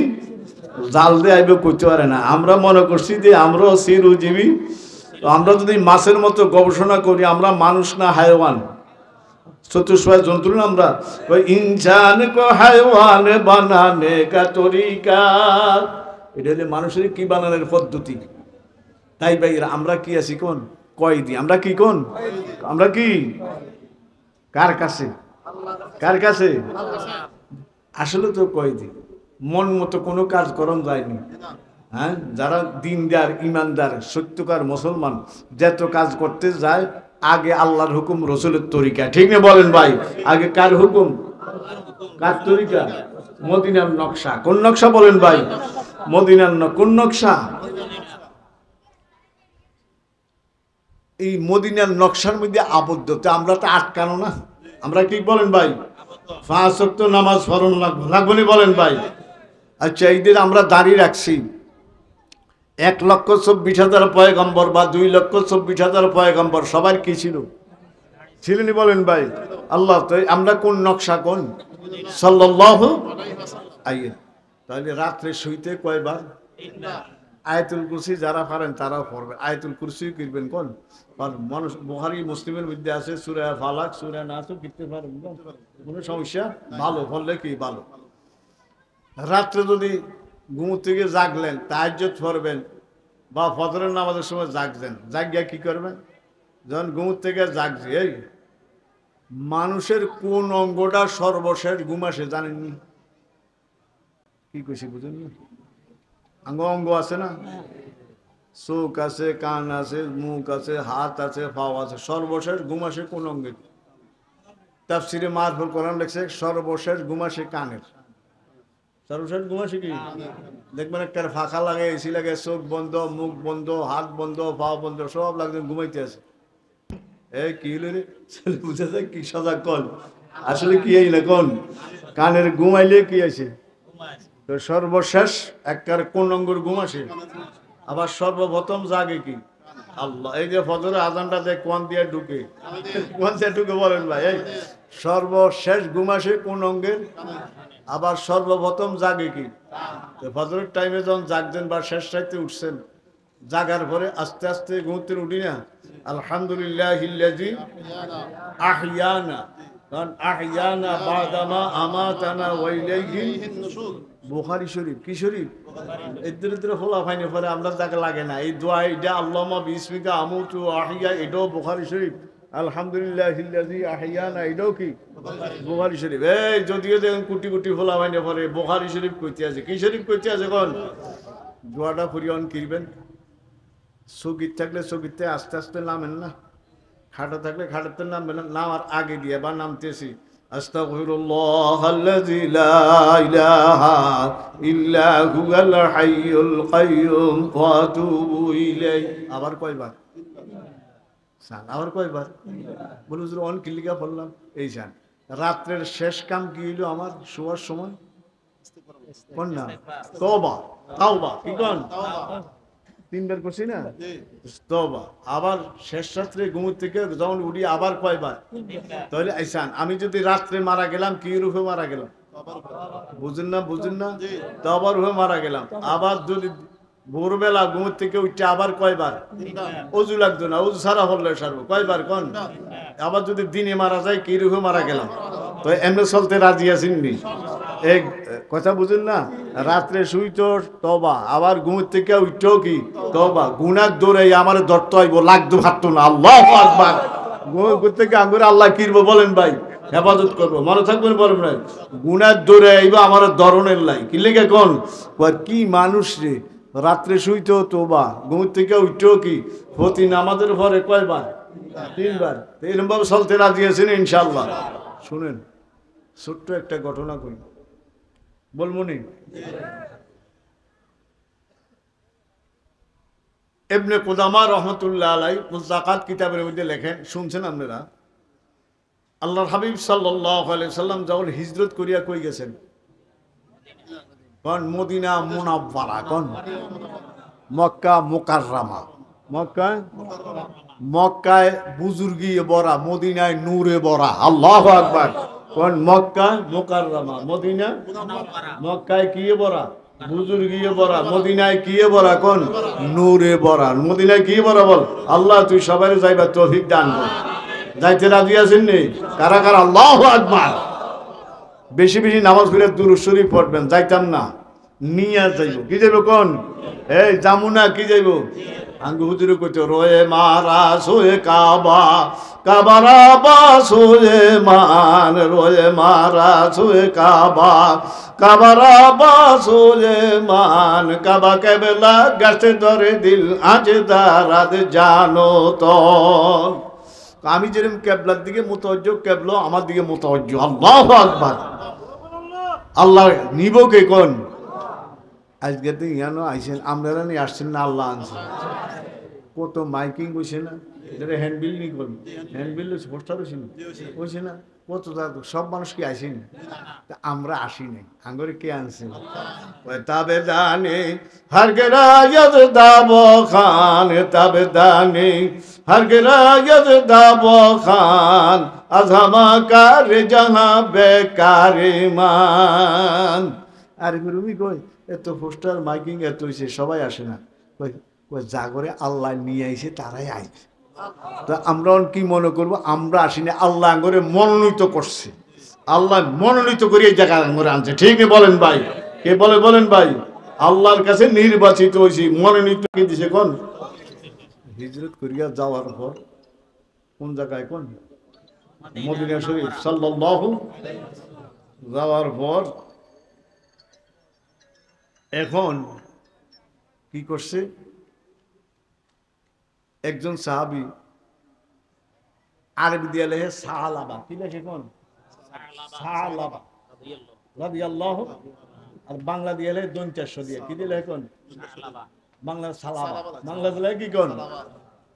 জাল দিয়ে আইবে করতে পারে না। আমরা মনে করছি যে আমরাও চিরজীবী। আমরা যদি মাছের মতো গবেষণা করি, আমরা মানুষ না হায়ওয়ান, চতুষ্পদ জন্তু না আমরা। ইনসান কো হায়ওয়ান বানানে কা তরিকা, এটা হলে মানুষের কি বানানোর পদ্ধতি। তাই ভাই আমরা কি আছি কোন কয়দি, আমরা কি কোন, আমরা কি কার কাছে, কার কাছে? আসলে তো কয়দি, মন মতো কোনো কাজ করণ যায়নি। হ্যাঁ, যারা দিনদার ইমানদার সত্যকার মুসলমান যত কাজ করতে যায়, আগে আল্লাহর হুকুম রসুলের তরিকা, ঠিক না বলেন ভাই? আগে কার হুকুম, কার তরিকা? মদিনার নকশা। কোন নকশা বলেন ভাই? মদিনার কোন নকশা? এই মদিনার নকশার মধ্যে আবদ্ধ, তো আমরা তো আটকানো না। আমরা কি বলেন ভাই? 5 ওয়াক্ত নামাজ ফরজ লাগবে না বলেন ভাই? আচ্ছা, এইদের আমরা দাঁড়িয়ে রাখছি 1,24,000 পয়গম্বর বা 2,24,000 পয়গম্বর, সবার কি ছিল? ছিলেন বলেন ভাই? আল্লাহ তো আমরা কোন নকশা, কোন সাল্লাল্লাহু আলাইহি। তাহলে রাত্রে শুইতে কয়বার? আয়াতুল কুরসি যারা পারেন তারাও পড়বেন, আয়াতুল কুরসি করবেন। কোন মানুষ বুখারী মুসলিমের মধ্যে আছে সূরা ফালাক সূরা নাস পড়তে পারেন, কোনো সমস্যা? ভালো পড়লে কি ভালো। রাত্রে যদি ঘুম থেকে জাগলেন, তাহাজ্জুদ পড়বেন, বা ফজরের নামাজের সময় জাগছেন, জাগিয়া কি করবেন? যখন ঘুম থেকে জাগছি, এই মানুষের কোন অঙ্গটা সর্বশেষ ঘুম আসে জানেননি? কি কইছি বুঝেন না? অঙ্গ আছে না, চোখ আছে, কান আছে, মুখ আছে, হাত আছে, পাও আছে, সর্বশেষ ঘুম আসে কোন অঙ্গে? তাফসিরে মারফুল কোরআন লেখছে সর্বশেষ ঘুম আসে কানের। সর্বশেষ ঘুম আসে কি? দেখবেন একটা ফাঁকা লাগে, এসি লাগে, চোখ বন্ধ, মুখ বন্ধ, হাত বন্ধ, পা বন্ধ, সব লাগবে ঘুমাইতে আছে। এই কি হলো রে, বুঝা যায় কি সজাগ কল, আসলে কি এই না কোন কানের ঘুমাইলে কি আছে? তো সর্বশেষ একবার কোন অঙ্গের ঘুম আসে? আবার সর্বপ্রথম জাগে কি? আল্লাহ। এই যে ফজরের আজানটা দেখ কোন দিয়ে ঢুকে, কোন দিয়ে ঢুকে বলেন ভাই? এই সর্বশেষ ঘুম আসে কোন অঙ্গের? আবার সর্বপ্রথম জাগে কি? ফজরের টাইমে যখন জাগছেন বা শেষ রাইতে উঠছেন, জাগার পরে আস্তে আস্তে ঘুমতে উঠি না, আলহামদুলিল্লাহিল্লাযী আহইয়ানা, কারণ আহইয়ানা বাদামা আমাতানা ওয়া ইলাইহিন নুশুর। বুখারী শরীফ, কি শরীফ? এদের ফলা ফাইনে পরে আমরা যাকে লাগে না এই দোয়া, এটা আল্লাহুম্মা বিসমিকা আমুতু আহইয়া, এটাও বুখারী শরীফ। আলহামদুলিল্লাহিল্লাযী আহইয়ানা, এটাও কি বুখারী শরীফ। এই যদিও দেখুন কোটি কোটি ফলা ফাইনে পরে বুখারী শরীফ কইতে আছে, কি শরীফ কইতে আছে? কোন দোয়াটা পরিয়ন কিরবেন? সগিত থাকলে সগিতে আস্তে আস্তে নামেন না, খাটা থাকলে খাটাতে নামবেন না, নামার আগে দিয়ে বা নামতেছি আস্তাগফিরুল্লাহাল্লাযী লা ইলাহা ইল্লা হুয়াল হাইয়ুল কাইয়্যুম ওয়া আতুবু ইলাইহি। আবার কয়বার? সান। আবার কয়বার? বলুন অন কিলিকা পড়লাম এই জান। রাত্রের শেষ কাম কি হইল আমার শোয়ার সময়? কোন না? তওবা, তাওবা। কি কোন? 3 বার করছি না তওবা। আবার শেষ রাত্রে ঘুম থেকে যখন উঠি আবার কয়বার? তাহলে আইসান আমি যদি রাত্রে মারা গেলাম কি রূপে মারা গেলাম? বুঝেন না, বুঝেন না? তওবার রূপে মারা গেলাম। আবার যদি ভোরবেলা ঘুম থেকে উঠে আবার কয়বার? ওযু লাগতো না, ওযু সারা হলে সারবো। কয়বার কোন? আবার যদি দিনে মারা যায় কি রূপে মারা গেলাম? তো এমনি চলতে রাজি আছেন নি? এক কথা বুঝেন না? রাত্রে শুইতো তওবা, আবার ঘুম থেকে উঠতেও কি তওবা। গুনাহ দৌড়াই আমার ধরতে হইব, লাগতো ভাবতো না। আল্লাহু আকবার। ঘুম থেকে আঙ্গুরে আল্লাহ কিরবো বলেন ভাই? হেফাজত করবো, মনে থাকবেন বলেন ভাই? গুনাহ দৌড়াইব আমার ধরনের লাই কি লেগে কোন? কি মানুষ রে, রাত্রে শুইতো তওবা, ঘুম থেকে উঠতেও কি প্রতি নামাজের পরে কয়বার? 3 বার। এরকম ভাবে চলতে রাজি আছেন ইনশাআল্লাহ? শুনেন ছোট্ট একটা ঘটনা কই, বলমুনি। ইবনে কুদামা রহমাতুল্লাহ আলাইহি মুযাকাত কিতাবের মধ্যে লেখেন, শুনছেন আপনারা? আল্লাহর হাবিব সাল্লাল্লাহু আলাইহি সাল্লাম যখন হিজরত করিয়া কই গেছেন? কোন? মদিনা মুনাওয়ারা। কোন? মক্কা মুকাররমা। মক্কা মক্কায় বুজুর্গি বরা, মদিনায় নূরে বরা। আল্লাহু আকবার। কোন মক্কা মুকাররমা, মদিনা মক্কায় কি বরা? বুজুর্গি বরা, মদিনায় কি বরা? কোন নূরে বরা। মদিনায় কি বরা বল? আল্লাহ তুই সবাই যাইবা তৌফিক দান কর। যাইতে রাজি আছেন নি? কারা কারা আল্লাহু আকবার। বেশি বেশি নামাজ পড়ে দুরূদ শরীফ পড়বেন। যাইতাম না, নিয়া যাইব। কি যাইব? কোন এই জামুনা কি যাইব? আঙ্গু হুজুরে কইতো রয়ে মারা সোয়ে কাবা, কাবারা বা সোয়ে মান, রয়ে মারা সোয়ে কাবা, কাবারা বা সোয়ে মান, কাবা কেবলা গাছে ধরে দিল আজ দারাদ জানো তো। আমি যেরকম কেবলার দিকে মুতাওয়াজ্জু, কেবলা আমার দিকে মুতাওয়াজ্জু। আল্লাহু আকবার। আল্লাহ নিব কে? কোন আজকে তো ইয়ানো আইসেন, আপনারা নিয়ে আসছেন না, আল্লাহ আনছেন। কত মাইকিং হয়েছে না, এটা হ্যান্ডবিল নি করুন, হ্যান্ডবিল পোস্টার হয়েছে না, কত সব মানুষ কি আসেনি? আমরা আসি নাই, আঙ্গরে কে আনছে? তবে দানে হরগেরা ইয়াদ দাব খান, তবে দানে হরগেরা ইয়াদ দাব খান, আজহামা কার জাহা বেকারে মান। আর রুমি কই এত পোস্টার মাইকিং এত হয়েছে, সবাই আসে না। জাগরে আল্লাহ নিয়ে আইছে, তারাই আইছে। তো আমরা কি মনে করবো? আমরা আসিনি, আল্লাহ আঙ্গরে মনোনীত করছে। আল্লাহ মনোনীত করে এই জায়গা আঙ্গরে আনছে। ঠিক বলেন ভাই? কে বলে বলেন ভাই? আল্লাহর কাছে নির্বাচিত হয়েছি, মনোনীত কি দিছে? কোন হিজরত করিয়া যাওয়ার পর কোন জায়গায়? কোন মদিনা শরীফ সাল্লাল্লাহু যাওয়ার পর এখন কি করছে? একজন সাহাবী আরবি দিয়ে লেখে সাহালাবা। কি লেখে? কোন সাহালাবা রাদিয়াল্লাহু। আর বাংলা দিয়ে লেখে 400 দিয়ে। কি দিয়ে লেখে? কোন বাংলা সালাবা। বাংলা দিলে কি? কোন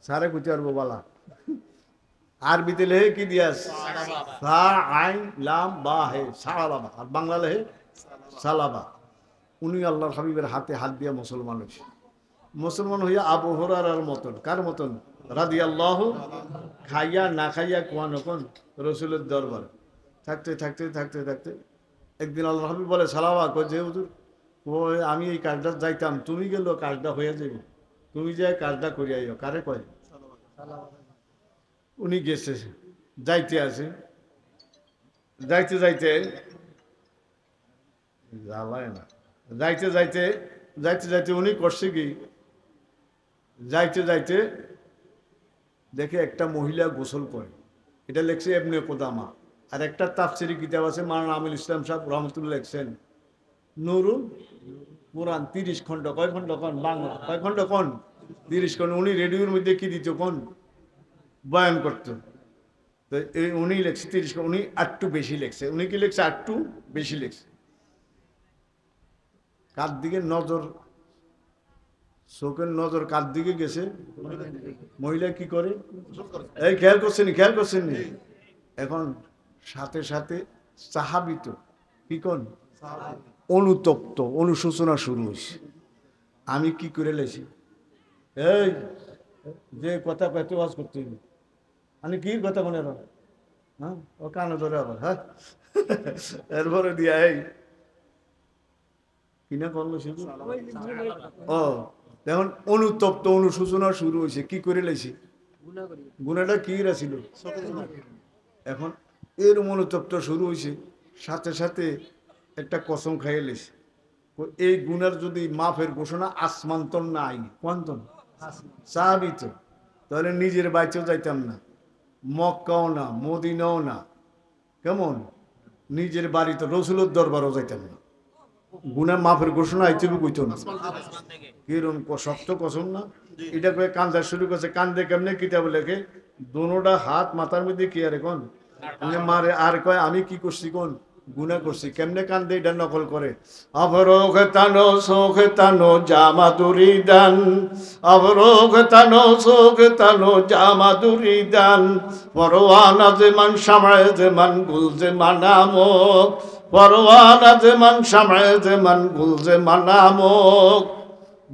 সারে কুতি আরবো বালা। আরবিতে লেখে কি দিয়া? সা আইন লাম বা হে, সাহালাবা। আর বাংলা লেখে সালাবা। উনি আল্লাহর হাবিবের হাতে হাত দিয়া মুসলমান হয়েছে। মুসলমান হইয়া আবু হুরায়রার মতন। কার মতন? রাদিয়াল্লাহু। খাইয়া না খাইয়া কোয়ানো কোন রসুলের দরবারে থাকতে থাকতে থাকতে থাকতে একদিন আল্লাহর হাবিব বলে সালাবা, কই যে হুজুর আমি এই কাজটা যাইতাম, তুমি গেল কাজটা হয়ে যাবে, তুমি যাই কাজটা করিয়া আইও। কারে কয়? উনি গেছে, যাইতে আছে, যাইতে যাইতে জ্বালায় না, যাইতে যাইতে যাইতে যাইতে উনি করছে কি, যাইতে যাইতে দেখে একটা মহিলা গোসল করে। এটা লেখছে ইবনে কুদামা। আর একটা তাফসিরি কিতাব আছে, মাওলানা আমিনুল ইসলাম সাহেব রহমতুল্লাহ লেখছেন নুরুল কুরআন। 30 খণ্ড। কয় খণ্ড? কোন বাংলা। কয় খণ্ড? কোন 30 খণ্ড। উনি রেডিওর মধ্যে কি দিত? কোন বয়ান করতো। তো উনি লেখছে 30 খণ্ড। উনি একটু বেশি লেখছে। উনি কি লেখছে? একটু বেশি লেখছে। কার দিকে নজর? চোখের নজর কার দিকে গেছে? মহিলা কি করে? এই খেয়াল করছেন? খেয়াল করছেন? এখন সাথে সাথে সাহাবিত কি কোন অনুতপ্ত, অনুশোচনা শুরু হয়েছে। আমি কি করে লেছি? এই যে কথা কত ওয়াজ করতে, আমি কি কথা মনে রাখ? হ্যাঁ, ও কানে ধরে আবার। হ্যাঁ, এরপরে দিয়া এই কিনা করলো শুধু। ও এখন অনুতপ্ত, অনুশোচনা শুরু হয়েছে। কি করে লেছি? গুনাটা কি ছিল? এখন এর অনুতপ্ত শুরু হয়েছে, সাথে সাথে একটা কসম খাইয়ে লেছে, এই গুনার যদি মাফের ঘোষণা আসমান্তর না আইনি কোয়ান্তন সাহাবিত, তাহলে নিজের বাইতেও যাইতাম না, মক্কাও না, মদিনাও না, কেমন নিজের বাড়িতে রসুলের দরবারও যাইতাম না। গুনার মাফের ঘোষণা আইতে কইতো না। কিরম শক্ত কসম না? এটা কয়ে কান্দা শুরু করছে। কান্দে কেমনে? কিতাব লেখে দোনোটা হাত মাথার মধ্যে কি আর কোন মারে, আর কয় আমি কি করছি? কোন গুনাহ করছি। কেমনে কান্দে? এটা নকল করে। অবরোগ তানো শোক তানো জামাদুরি দান, অবরোগ তানো শোক তানো জামাদুরি দান, পরওয়ানা যেমান সামায় যেমান গুল যে মানামক, পরওয়ানা যেমান সামায় যেমান গুল যে মানামক।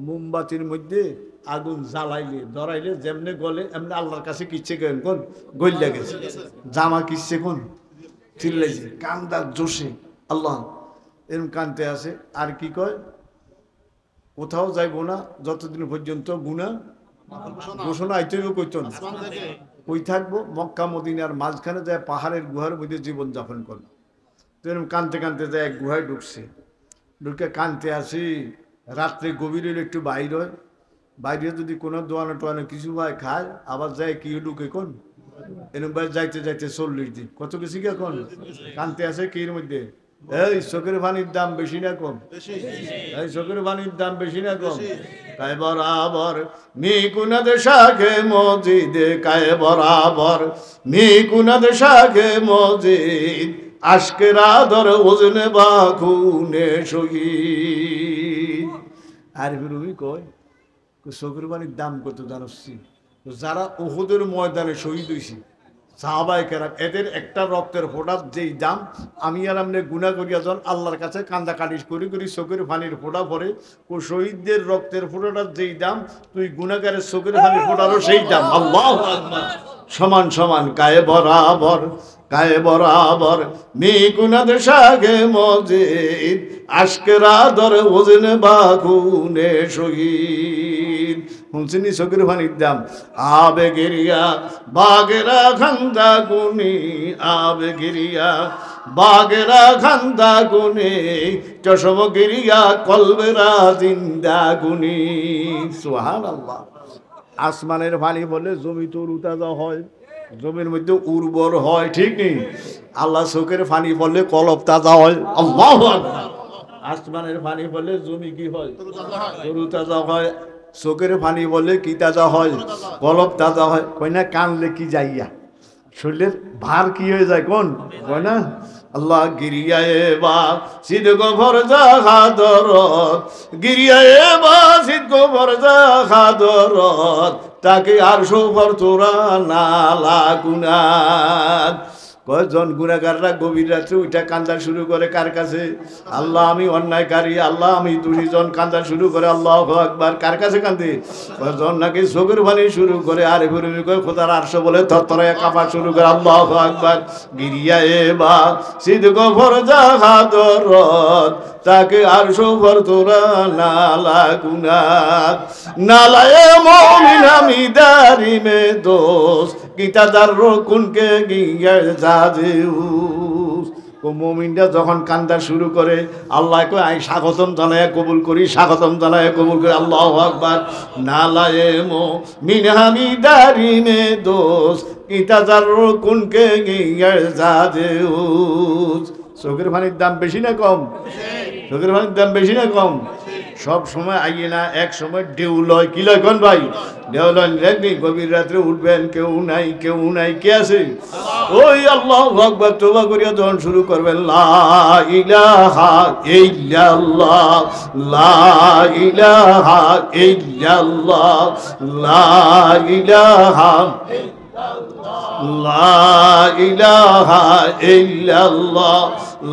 মোমবাতির মধ্যে আগুন জ্বালাইলে ধরাইলে যেমনে গলে এমনি আল্লাহর কাছে কিচ্ছে গেন কোন গইল্লা গেছে জামা কিচ্ছে কোন চিল্লাইছে কান্দা জোশে আল্লাহ এরকম কানতে আসে আর কি কয় কোথাও যাইব না যতদিন পর্যন্ত গুনাহ ঘোষণা আইতেও কইতো না কই থাকবো মক্কা মদিনার মাঝখানে যায় পাহাড়ের গুহার মধ্যে জীবনযাপন করলো তো এরকম কানতে কানতে যায় এক গুহায় ঢুকছে ঢুকে কানতে আসি রাত্রে গভীর হলে একটু বাইর হয় বাইরে যদি কোনো দোয়ানো টোয়ানো কিছু হয় খায় আবার যায় কি ঢুকে কোন এরকম ভাই যাইতে যাইতে 40 দিন কত কিছু কি এখন কানতে আসে কির মধ্যে এই চোখের পানির দাম বেশি না কম এই চোখের পানির দাম বেশি না কম কায় বরাবর মি কুনাদ শাখে মসজিদে কায় বরাবর মি কুনাদ শাখে মসজিদ আশকের আদর ওজনে বা খুনে শহীদ আর বিরুবি কয় চোখের পানির দাম কত জানছি যারা উহুদের ময়দানে শহীদ হয়েছে সাহাবায়ে কেরাম এদের একটা রক্তের ফোঁটার যেই দাম আমি আর আমনে গুনাহ করিয়া যখন আল্লাহর কাছে কান্দা কাটিস করি করি চোখের পানির ফোঁটা পড়ে ও শহীদদের রক্তের ফোঁটাটার যেই দাম তুই গুনাহগারের চোখের পানির ফোঁটারও সেই দাম আল্লাহু আকবার সমান সমান কায়ে বরাবর মি কুনাদ শাগে মসজিদ আশকের আদর ওজনে বাগুনে শহীদ শুনছিনি চোখের পানির দাম আবে গিরিয়া বাগেরা খান্দা গুনি আবে গিরিয়া বাগেরা খান্দা গুনি চশম গিরিয়া কলবেরা জিন্দা গুনি সুবহানাল্লাহ আসমানের পানি বলে জমি তো উতাজা হয় জমির মধ্যে উর্বর হয় ঠিক নেই আল্লাহ চোখের পানি বললে কলব তাজা হয় আল্লাহু আকবার আসমানের পানি বলে জমি কি হয় তরু তাজা হয় চোখের পানি বলে কি তাজা হয় কলব তাজা হয় কই না কানলে কি যাইয়া শরীরের ভার কি হয়ে যায় কোন কই না আল্লাহ গিরিয়ায়ে বা সিদ গোবর জাহাদরত গিরিয়ায়ে বা সিদ গোবর জাহাদরত তাকে আর সোফর তোরা না লাগুনাত কয়জন গুনাহগাররা গভীর রাত্রে উঠা কান্দা শুরু করে কার কাছে আল্লাহ আমি অন্যায়কারী আল্লাহ আমি দুইজন কান্দা শুরু করে আল্লাহু আকবার কার কাছে কান্দে কয়জন নাকি চোখের পানি শুরু করে আর ঘুরে করে খোদার আরশ বলে থরথরায়া কাঁপা শুরু করে আল্লাহু আকবার গিরিয়ায়ে বা সিদ গফর জাহাদরত তাকে আর সোফর তোরা না লাগুনাত নালায়ে মুমিন আমি দারি মে দোস্ত গীতা দার রকুনকে গিয়ে জাজেউস ও মুমিনরা যখন কান্দা শুরু করে আল্লাহ কয় আই স্বাগতম জানায় কবুল করি স্বাগতম জানায় কবুল করি আল্লাহু আকবার নালায়ে মুমিন আমি দারি মে দোস্ত গীতা দার রকুনকে গিয়ে জাজেউস চোখের পানির দাম বেশি না কম চোখের পানির দাম বেশি না কম সব সময় আইয়ে না এক সময় ঢেউ লয় কি লয় কোন ভাই ঢেউ লয় দেখবি গভীর রাত্রে উঠবেন কেউ নাই কে আছে ওই আল্লাহু আকবার তওবা করিয়া যখন শুরু করবেন লা ইলাহা ইল্লাল্লাহ লা ইলাহা ইল্লাল্লাহ লা ইলাহা লা ইলাহা ইল্লাল্লাহ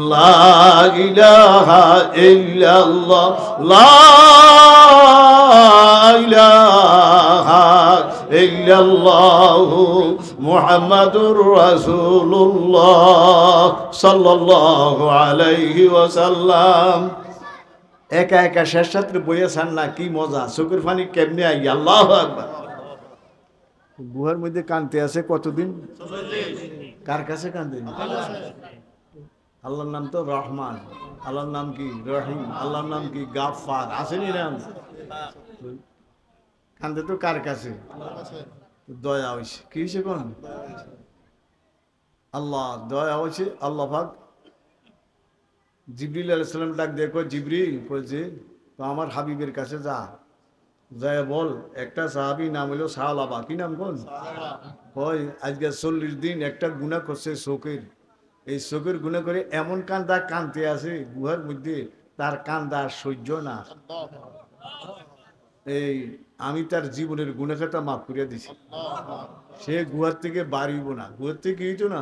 লা ইলাহা ইল্লাল্লাহ লা ইলাহা ইল্লাল্লাহ মুহাম্মাদুর রাসূলুল্লাহ সাল্লাল্লাহু আলাইহি ওয়াসাল্লাম একা একা শেষ রাত্রে বইয়াছেন না কি মজা চোখের পানি কেমনে আই আল্লাহু আকবার গুহার মধ্যে কানতে আছে কতদিন কার কাছে কান্দেন আল্লাহর নাম তো রহমান আল্লাহর নাম কি রহিম আল্লাহর নাম কি গাফফার আসেনি নাম কান্দে তো কার কাছে দয়া হইছে কি হইছে কোন আল্লাহ দয়া হইছে আল্লাহ পাক জিবরিল আলাইহিস সালাম ডাক দেখো জিবরিল কইছে তো আমার হাবিবের কাছে যা যায় বল একটা সাহাবী নাম হলো সাহাবা কি নাম কোন কই আজকে 40 দিন একটা গুনাহ করছে চোখের এই চোখের গুনাহ করে এমন কান্দা কানতে আছে গুহার মধ্যে তার কান্দা সহ্য না এই আমি তার জীবনের গুনাহটা মাফ করিয়া দিছি সে গুহার থেকে বাড়িব না গুহার থেকে হইতো না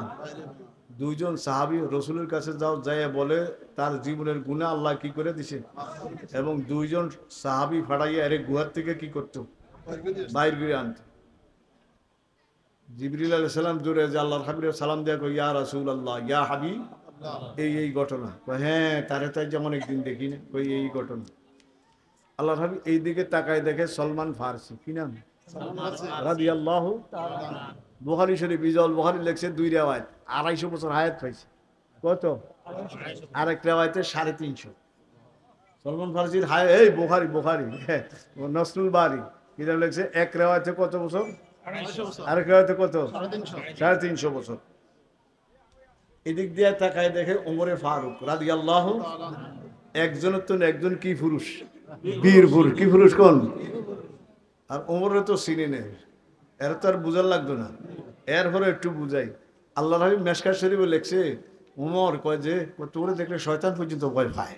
দুইজন সাহাবী রাসূলের কাছে যাও যায় বলে তার জীবনের গুনাহ আল্লাহ কি করে দিছে এবং দুইজন সাহাবী ফাড়াইয়া আরে গুহার থেকে কি করতো বাইর করে আনতো। জিবরিল আলাইহিস সালাম দূরে যে আল্লাহর হাবিবের সালাম দেয়া কই ইয়া রাসূলুল্লাহ ইয়া হাবিব, এই ঘটনা। কই হ্যাঁ তারে তাই যেমন একদিন দেখি না, কই এই ঘটনা। আল্লাহর হাবিব এই দিকে তাকায় দেখে সলমান ফারসি, কি নাম, রাদিয়াল্লাহু তাআলা। বুখারী শরীফ, ইজাল বুখারী লেখছে 2 রিওয়ায়াত, 250 বছর হায়াত পাইছে। কত? আরেক রিওয়ায়াতে 350। সলমান ফারসির হায়াত, এই বুখারী নসরুল বারী কিতাব লেখছে এক রিওয়ায়াতে কত বছর, আরেক রিওয়ায়াতে কত, 350 বছর। এদিক দিয়ে তাকায় দেখে ওমরে ফারুক রাদিয়াল্লাহু, একজনের তো একজন কি পুরুষ, বীর পুরুষ, কি পুরুষ কোন? আর ওমরে তো চিনি নেই, এর তো আর বুঝার লাগতো না, এরপরে একটু বুঝাই। আল্লাহ হাবিব মেশকাত শরীফে লেখছে ওমর কয় যে তোরে দেখলে শয়তান পর্যন্ত ভয় পায়।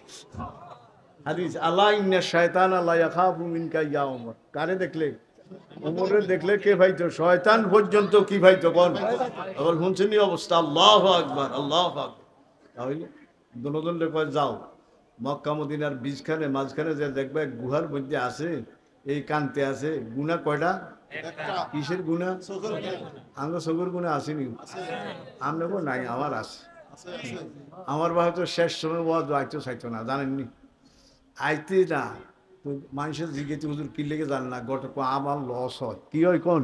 হাদিস আল্লাহ ইন্না শায়তান আল্লাহ ইয়াখাফু মিনকা ইয়া ওমর, কারে দেখলে? ওমরে দেখলে কে ভাইতো? শয়তান পর্যন্ত কি ভাইতো কোন? আবার শুনছেন অবস্থা, আল্লাহু আকবার আল্লাহু আকবার। তাহলে দোনোজন কয় যাও মক্কা মদিনার মাঝখানে যে দেখবে গুহার মধ্যে আছে, এই কান্তে আছে, গুনাহ কয়টা? কিসের গুনাহ? আমরা চোখের গুনাহ আসেনি, আমরা নাই, আমার আছে। আমার বাবা তো শেষ সময় বাবা আইতো চাইতো না, জানেননি, আইতে না তো মানুষের জিজ্ঞেস হুজুর কি লেগে জান না, গত আমার লস হয়, কি হয় কোন?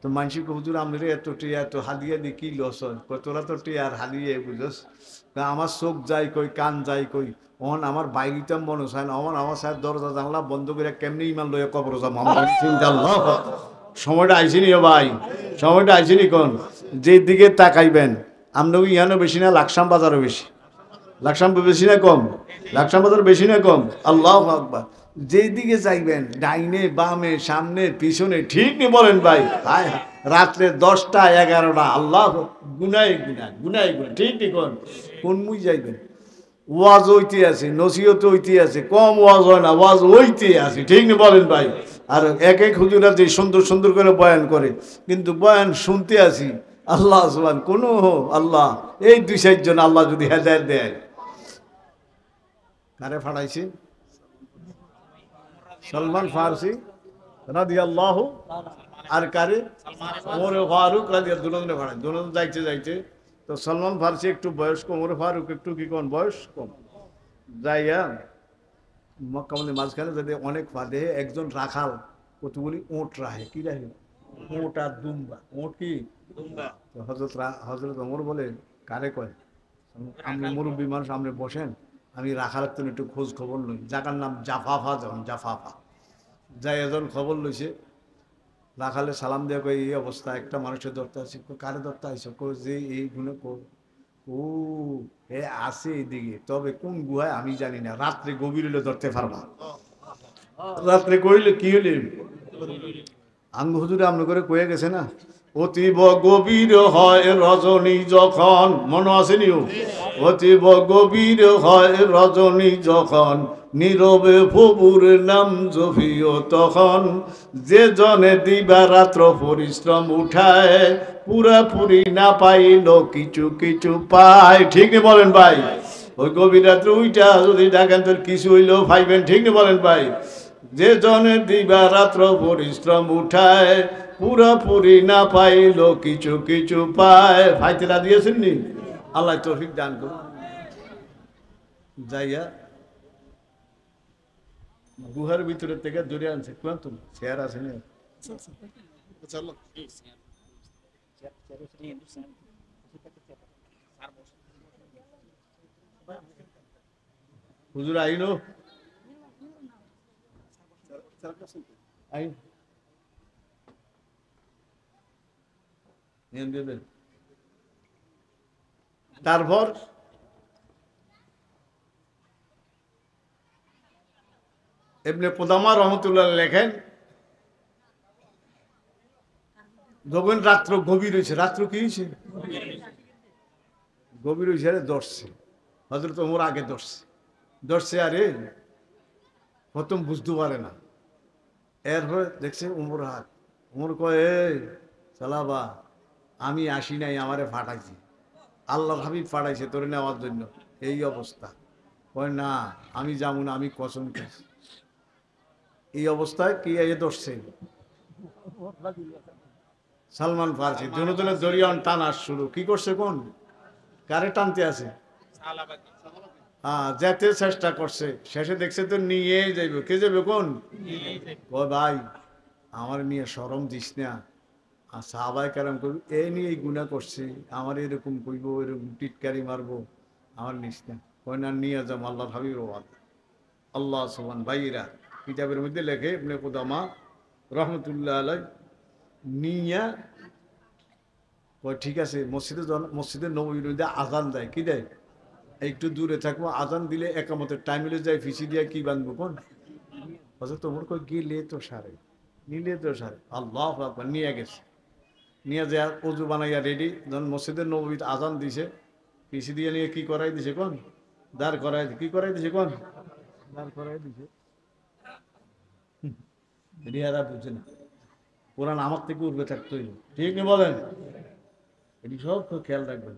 তো মানুষকে হুজুর আমরা এত টিয়া এত হাদিয়া দি কি লস হয়? তোরা তো টিয়ার হাদিয়ে বুঝস, আমার চোখ যাই কই, কান যাই কই, অন আমার বাইরিতে মনে চায় না, আমার সাহেব দরজা জানলা বন্ধ করে কেমনি ইমান লইয়া কবর যাম। সময়টা আইসিনি ভাই, সময়টা আইসিনি কোন? যে দিকে তাকাইবেন আপনাকে ইয়ানো বেশি না, লাকসাম বাজারও বেশি, লাকসাম বেশি না কম, লাকসাম বাজার বেশি না কম, আল্লাহু আকবার। যেদিকে চাইবেন ডাইনে বামে সামনে পিছনে, ঠিক নেই বলেন ভাই? হায় রাত্রে 10টা 11টা আল্লাহ গুনাই গুনা, ঠিক নেই কোন মুই যাইবেন? ওয়াজ হইতে আছে, নসিহত হইতে আছে, কম ওয়াজ হয় না, ওয়াজ হইতে আছে, ঠিক নেই বলেন ভাই? আর এক হুজুরা যে সুন্দর সুন্দর করে বয়ান করে, কিন্তু বয়ান শুনতে আসি আল্লাহ সুবহান কোন আল্লাহ, এই 2-4 জন আল্লাহ যদি হেদায়েত দেয়। কারে ফাড়াইছে? সলমান ফারসি রাদিয়াল্লাহু, আর কারে? ওমরে ফারুক রাদিয়াল্লাহু দুজনে ফাড়াই। দুজন যাইতে তো সলমান ফারসি একটু বয়স কম, ওমরে ফারুক একটু কি কোন বয়স কম, যাইয়া মক্কা মদিনার মাঝখানে যদি অনেক ফাঁদে একজন রাখাল কতগুলি ওঁট রাখে, কি রাখে? ওঁট আর দুম্বা। ওঁট কি? হজরত ওমর বলে কারে কয়? আপনি মুরব্বী মানুষ, আপনি বসেন, আমি রাখার একটু খোঁজ খবর লই। জায়গার নাম জাফাফা, যখন জাফাফা যাই এজন খবর লইছে, রাখালে সালাম দিয়ে কই এই অবস্থা, একটা মানুষের ধরতে আছে। কারে ধরতে আইস? যে এই গুণে ও এ আছে এইদিকে, তবে কোন গুহায় আমি জানি না, রাত্রে গভীর হলে ধরতে পারবা। রাত্রে কইলে কি হইলে আঙ্গ হুজুরে আমনে করে কয়ে গেছে না, অতীব গভীর হয় রজনী যখন, মনে আসেনি? অতীব গভীর হয় রজনী যখন, নীরবে প্রভুর নাম জপিও তখন, যে জনে দিবা রাত্র পরিশ্রম উঠায়, পুরাপুরি না পাইল কিছু কিছু পায়, ঠিক নেই বলেন ভাই? ওই গভীর রাত্রে উইটা যদি দেখেন তোর কিছু হইলেও পাইবেন, ঠিক নেই বলেন ভাই? যে জনে দিবা রাত্র পরিশ্রম উঠায়, পুরাপুরি না পাইল কিছু কিছু পায়। ফাইতেরা দিয়েছেন নি? আল্লাহ তৌফিক দান করুন। যাইয়া গুহার ভিতরে থেকে দূরে আনছে, কোন তুমি শেয়ার আছে না? হুজুর আইনো তারপর ইবনে কুদামা রহমতুল্লাহ লেখেন, যখন রাত্র গভীর হয়েছে, রাত্র কি হয়েছে? গভীর হয়েছে, আরে ধরছে, হযরত ওমর আগে ধরছে, আরে প্রথম বুঝতে পারে না, এরপরে দেখছে ওমর হাত, ওমর কয় এই চালাবা, আমি আসি নাই, আমারে ফাটাইছি, আল্লাহর হাবিব ফাটাইছে তোরে নেওয়ার জন্য, এই অবস্থা। কয় না আমি যাবো না, আমি কসম খাইছি। এই অবস্থায় কি এ ধরছে সালমান ফার্সি দুজনের জড়িয়ে টানা শুরু কি করছে কোন কারে টানতে আছে যেতে চেষ্টা করছে শেষে দেখছে তো নিয়ে যাইব কে যাবে কোন ও ভাই আমার নিয়ে শরম দিস না আর সাহাবাই কারাম করবি এই নিয়ে এই গুণা করছি আমার এরকম কইব এরকম টিটকারি মারবো আমার নিস না কই না নিয়ে যাম আল্লাহ হাবিব আল্লাহ সুবহান ভাইরা কিতাবের মধ্যে লেখে ইবনে কুদামা রহমতুল্লাহ আলাই নিয়া কয় ঠিক আছে মসজিদে নববীর মধ্যে আজান দেয় কি দেয় একটু দূরে থাকবো আজান দিলে একামতের টাইম মিলে যায় ফিসি দিয়ে কি বাঁধবো কোন তোমার কই গেলে তো সারে নিলে তো সারে আল্লাহ আকবার নিয়ে গেছে নিয়ে যা অজু বানাইয়া রেডি যখন মসজিদের নববীতে আজান দিছে পিসি দিয়ে নিয়ে কি করাই দিছে কোন দাঁড় করাই কি করাই দিছে কোন দাঁড় করাই দিছে রিয়ারা বুঝে না কোরআন আমার থেকে উঠবে থাকতোই ঠিক নেই বলেন এটি সব খেয়াল রাখবেন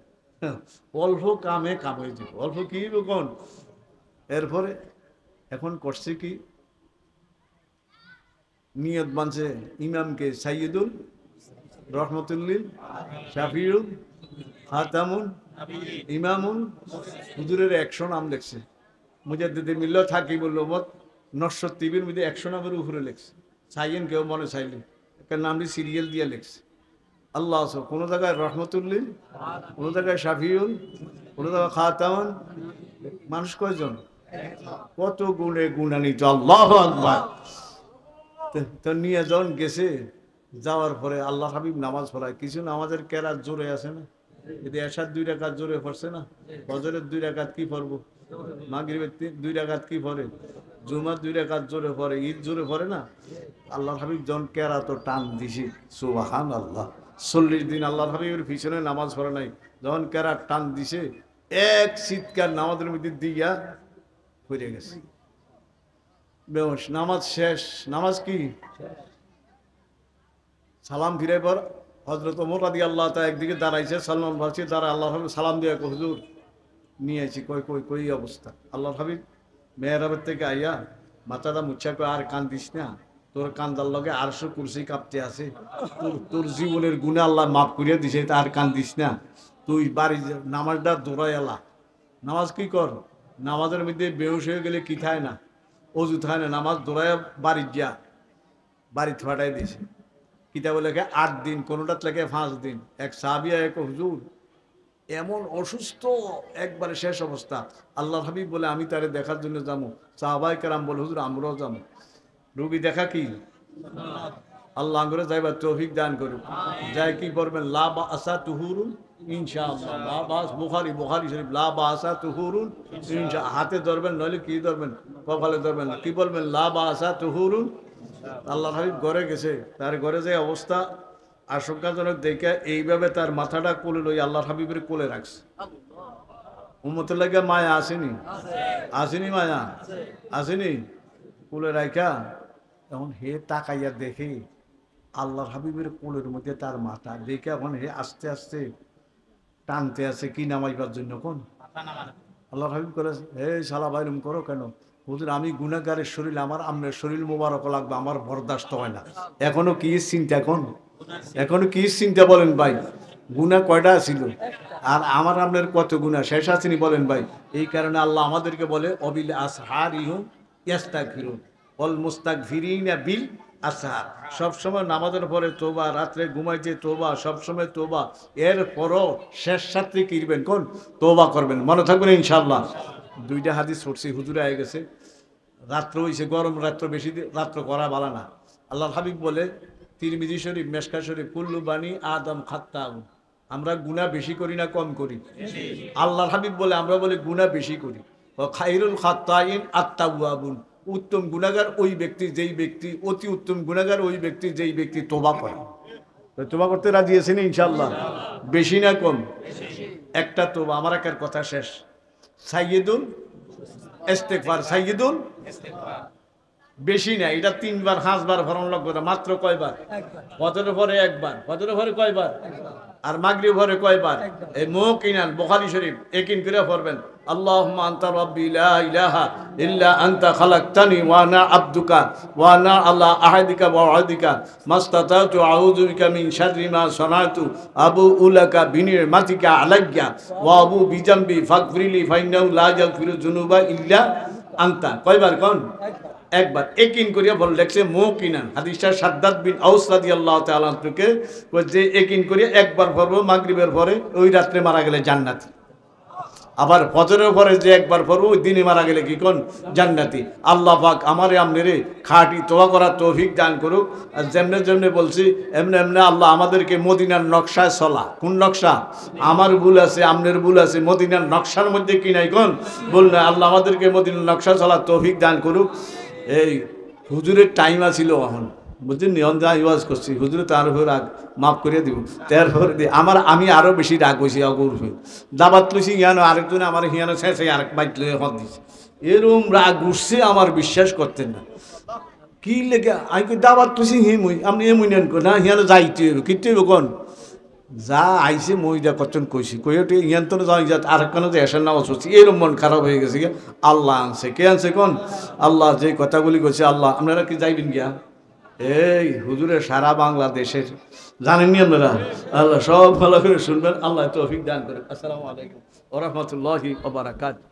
অল্প কামে কাম হয়ে যাবে অল্প কি কোন এরপরে এখন করছে কি নিয়ত বানছে ইমামকে সাইয়্যিদুল রহমতুল্লিল শাফিউল খাতামুন ইমামুন হুজুরের 100 নাম লেখছে মুজাদ্দিদে মিল্লাত হাকিমুল উম্মত নশ্বর টিভির মধ্যে 100 নামের উপরে লেখছে সাইয়েন কেউ মনে চাইলে একটা নামটি সিরিয়াল দিয়ে লেখছে আল্লাহ কোনো জায়গায় রহমতুল্লিল কোনো জায়গায় শাফিউল কোনো জায়গায় খাতামুন মানুষ কয়জন কত গুণে গুণান্বিত আল্লাহু আকবার তো নিয়ে যখন গেছে যাওয়ার পরে আল্লাহ হাবিব নামাজ পড়ায় কিছু নামাজের কেরাত জোরে আছে না যদি এশার 2 রাকাত জোরে পড়ছে না ফজরের 2 রাকাত কি পড়বো মাগরিবের 2 রাকাত কি পড়ে জুমার 2 রাকাত জোরে পড়ে ঈদ জোরে পড়ে না আল্লাহ হাবিব যখন কেরাত টান দিছি সুবহানাল্লাহ 40 দিন আল্লাহ হাবিবের পিছনে নামাজ পড়ে নাই যখন কেরাত টান দিছে এক চিৎকার নামাজের মধ্যে দিয়া পড়ে গেছে বেহোশ নামাজ শেষ নামাজ কি সালাম ফিরে পর হযরত ওমর রাদিয়াল্লাহু তাআলা একদিকে দাঁড়াইছে সালমান ফার্সি দ্বারা আল্লাহ হাবিব সালাম দিয়ে হুজুর নিয়েছি কই কই কই অবস্থা আল্লাহ হাবিব মেহরাবের থেকে আইয়া মাথাটা মুচ্ছা করে আর কান্দিস না তোর কান্দার লগে 800 কুরসি কাঁপতে আছে তোর জীবনের গুনাহ আল্লাহ মাফ করিয়া দিছে তা আর কান্দিস না তুই বাড়ি নামাজটা দৌড়াই এলা নামাজ কি কর নামাজের মধ্যে বেহুশ হয়ে গেলে কি থায় না অজু থায় না নামাজ দৌড়াইয়া বাড়ি যা বাড়িতে ফাটাই দিছে কিতাবে লেখে 8 দিন কোনোটাত লেখে 5 দিন এক সাহাবিয়া এক হুজুর এমন অসুস্থ একবারে শেষ অবস্থা আল্লাহ হাবিব বলে আমি তারে দেখার জন্য যাবো সাহাবায়ে কেরাম বলে হুজুর আমরাও যাবো রোগী দেখা কি আল্লাহ করে যাইবার তৌফিক দান করুক যাই কি করবেন লা বাসা তুহুরুন ইনশাআল্লাহ লা বাস বুখারী শরীফ লা বাসা তুহুরুন ইনশাআল্লাহ হাতে ধরবেন নইলে কি ধরবেন কপালে ধরবেন কি বলবেন লা বাসা তুহুরুন আল্লাহ হাবিব ঘরে গেছে তার ঘরে যে অবস্থা আশঙ্কাজনক দেখে এইভাবে তার মাথাটা কোলে লই আল্লাহ হাবিবের কোলে রাখছে উম্মতের লাগে মায়া আসেনি আসেনি মায়া আসেনি কোলে রাখা এখন হে তাকাইয়া দেখে আল্লাহর হাবিবের কোলের মধ্যে তার মাথা দেখে এখন হে আস্তে আস্তে টানতে আছে কি নামাইবার জন্য কোন আল্লাহর হাবিব করে হে শালা বাইরুম করো কেন হুজুর আমি গুনাহগারের শরীর আমার আমনের শরীর মোবারক লাগবে আমার বরদাস্ত হয় না এখনো কি চিন্তা এখনো কি চিন্তা বলেন ভাই গুনাহ কয়টা ছিল আর আমার আমনের কত গুনাহ শেষ আসেনি বলেন ভাই এই কারণে আল্লাহ আমাদেরকে বলে অবিল আসহারিহুম ইস্তাগফিরুন ওয়াল মুস্তাগফিরিনা বিল আসহার সবসময় নামাজের পরে তোবা রাত্রে ঘুমাইতে তোবা সবসময় তোবা এরপরও শেষ রাত্রে কিরবেন কোন তোবা করবেন মনে থাকবেন ইনশাআল্লাহ 2টা হাদিস পড়ছি হুজুরে আয়ে গেছে রাত্র হইছে গরম রাত্র বেশি রাত্র করা ভালো না আল্লাহর হাবিব বলে তিরমিজি শরীফ মেশকা শরীফ কুল্লু বানি আদম খাত্তাউ আমরা গুনাহ বেশি করি না কম করি আল্লাহর হাবিব বলে আমরা বলি গুনাহ বেশি করি ওয়া খায়রুল খাত্তাইন আত-তাওয়াবুন উত্তম গুনাহগার ওই ব্যক্তি যেই ব্যক্তি অতি উত্তম গুনাহগার ওই ব্যক্তি যেই ব্যক্তি তওবা করে তো তওবা করতে রাজি আছেন ইনশাআল্লাহ বেশি না কম একটা তওবা আমার একার কথা শেষ সাইয়্যিদুল ইস্তিগফার সাইয়্যিদুল ইস্তিগফার বেশি না এটা 3 বার 5 বার ভরণ লাগবে মাত্র কয়বার ফজরের পরে একবার ফজরের পরে কয়বার আর মাগরিব পরে কয়বার? এই মুকিনান বুখারী শরীফ একিন করে পড়বেন। আল্লাহুম্মা আনতা রাব্বি লা ইলাহা ইল্লা আনতা খালাকতানি ওয়া আনা আবদুকা ওয়া আনা আলা আহাদিকা ওয়া ওয়াদিকা মাস্তাতাতু আউযু বিকা মিন শাররি মা সানাতু আবুউ লাকা বিনিমাতিকা আলাইয়া ওয়া আবু বিজামবি ফাগফিরলি ফাইন্নাহু লা ইয়াগফিরু যুনুবা ইল্লা আনতা। কয়বার কোন? একবার। একিন করিয়া বল লেখছে মুকিনান। হাদিসটা সাদ্দাদ বিন আউস রাদিয়াল্লাহু তাআলা থেকে যে একিন করিয়া একবার পড়বো মাগরিবের পরে ওই রাত্রে মারা গেলে জান্নাতি। আবার ফজরের পরে যে একবার পড়বো ওই দিনে মারা গেলে কি কোন? জান্নাতি। আল্লাহ পাক আমারে আমনেরে খাঁটি তওবা করার তৌফিক দান করুক। আর যেমনে যেমনে বলছি এমনি এমনি আল্লাহ আমাদেরকে মদিনার নকশায় চলা। কোন নকশা? আমার ভুল আছে, আমনের ভুল আছে, মদিনার নকশার মধ্যে কি নাই কোন ভুল নাই। আল্লাহ আমাদেরকে মদিনার নকশা চলার তৌফিক দান করুক। এই হুজুরের টাইম আছিল এখন বুঝছেন, নিয়ন যা ইওয়াজ করছি হুজুরে তার উপর রাগ মাফ করিয়ে দিব। তারপরে আমি আরও বেশি রাগ হয়েছি অগুর দাবাত লইছি হিয়ানো আরেকজনে আমার হিয়ানো শেষে আরেক বাইক লয়ে হত দিছে। এরম রাগ উঠছে আমার বিশ্বাস করতেন না। কি লেগে আমি দাবাত লইছি হিমুই আপনি এমুই নেন না হিয়ানো যাইতে হইব কিনতে হইব কোন যা আইসে মই যা করছেন কইছি কইতে ইয়ান তো যাই যা আর কেন যে এসের নামাজ পড়ছি এরম মন খারাপ হয়ে গেছে গিয়া। আল্লাহ আনছে কে আনছে কোন? আল্লাহ যে কথাগুলি কইছে আল্লাহ। আপনারা কি যাইবেন গিয়া? এই হুজুরের সারা বাংলাদেশের জানেননি আপনারা? আল্লাহ সব ভালো করে শুনবেন। আল্লাহ তৌফিক দান করে। আসসালামু আলাইকুম ওয়া রাহমাতুল্লাহি ওয়া বারাকাতুহু।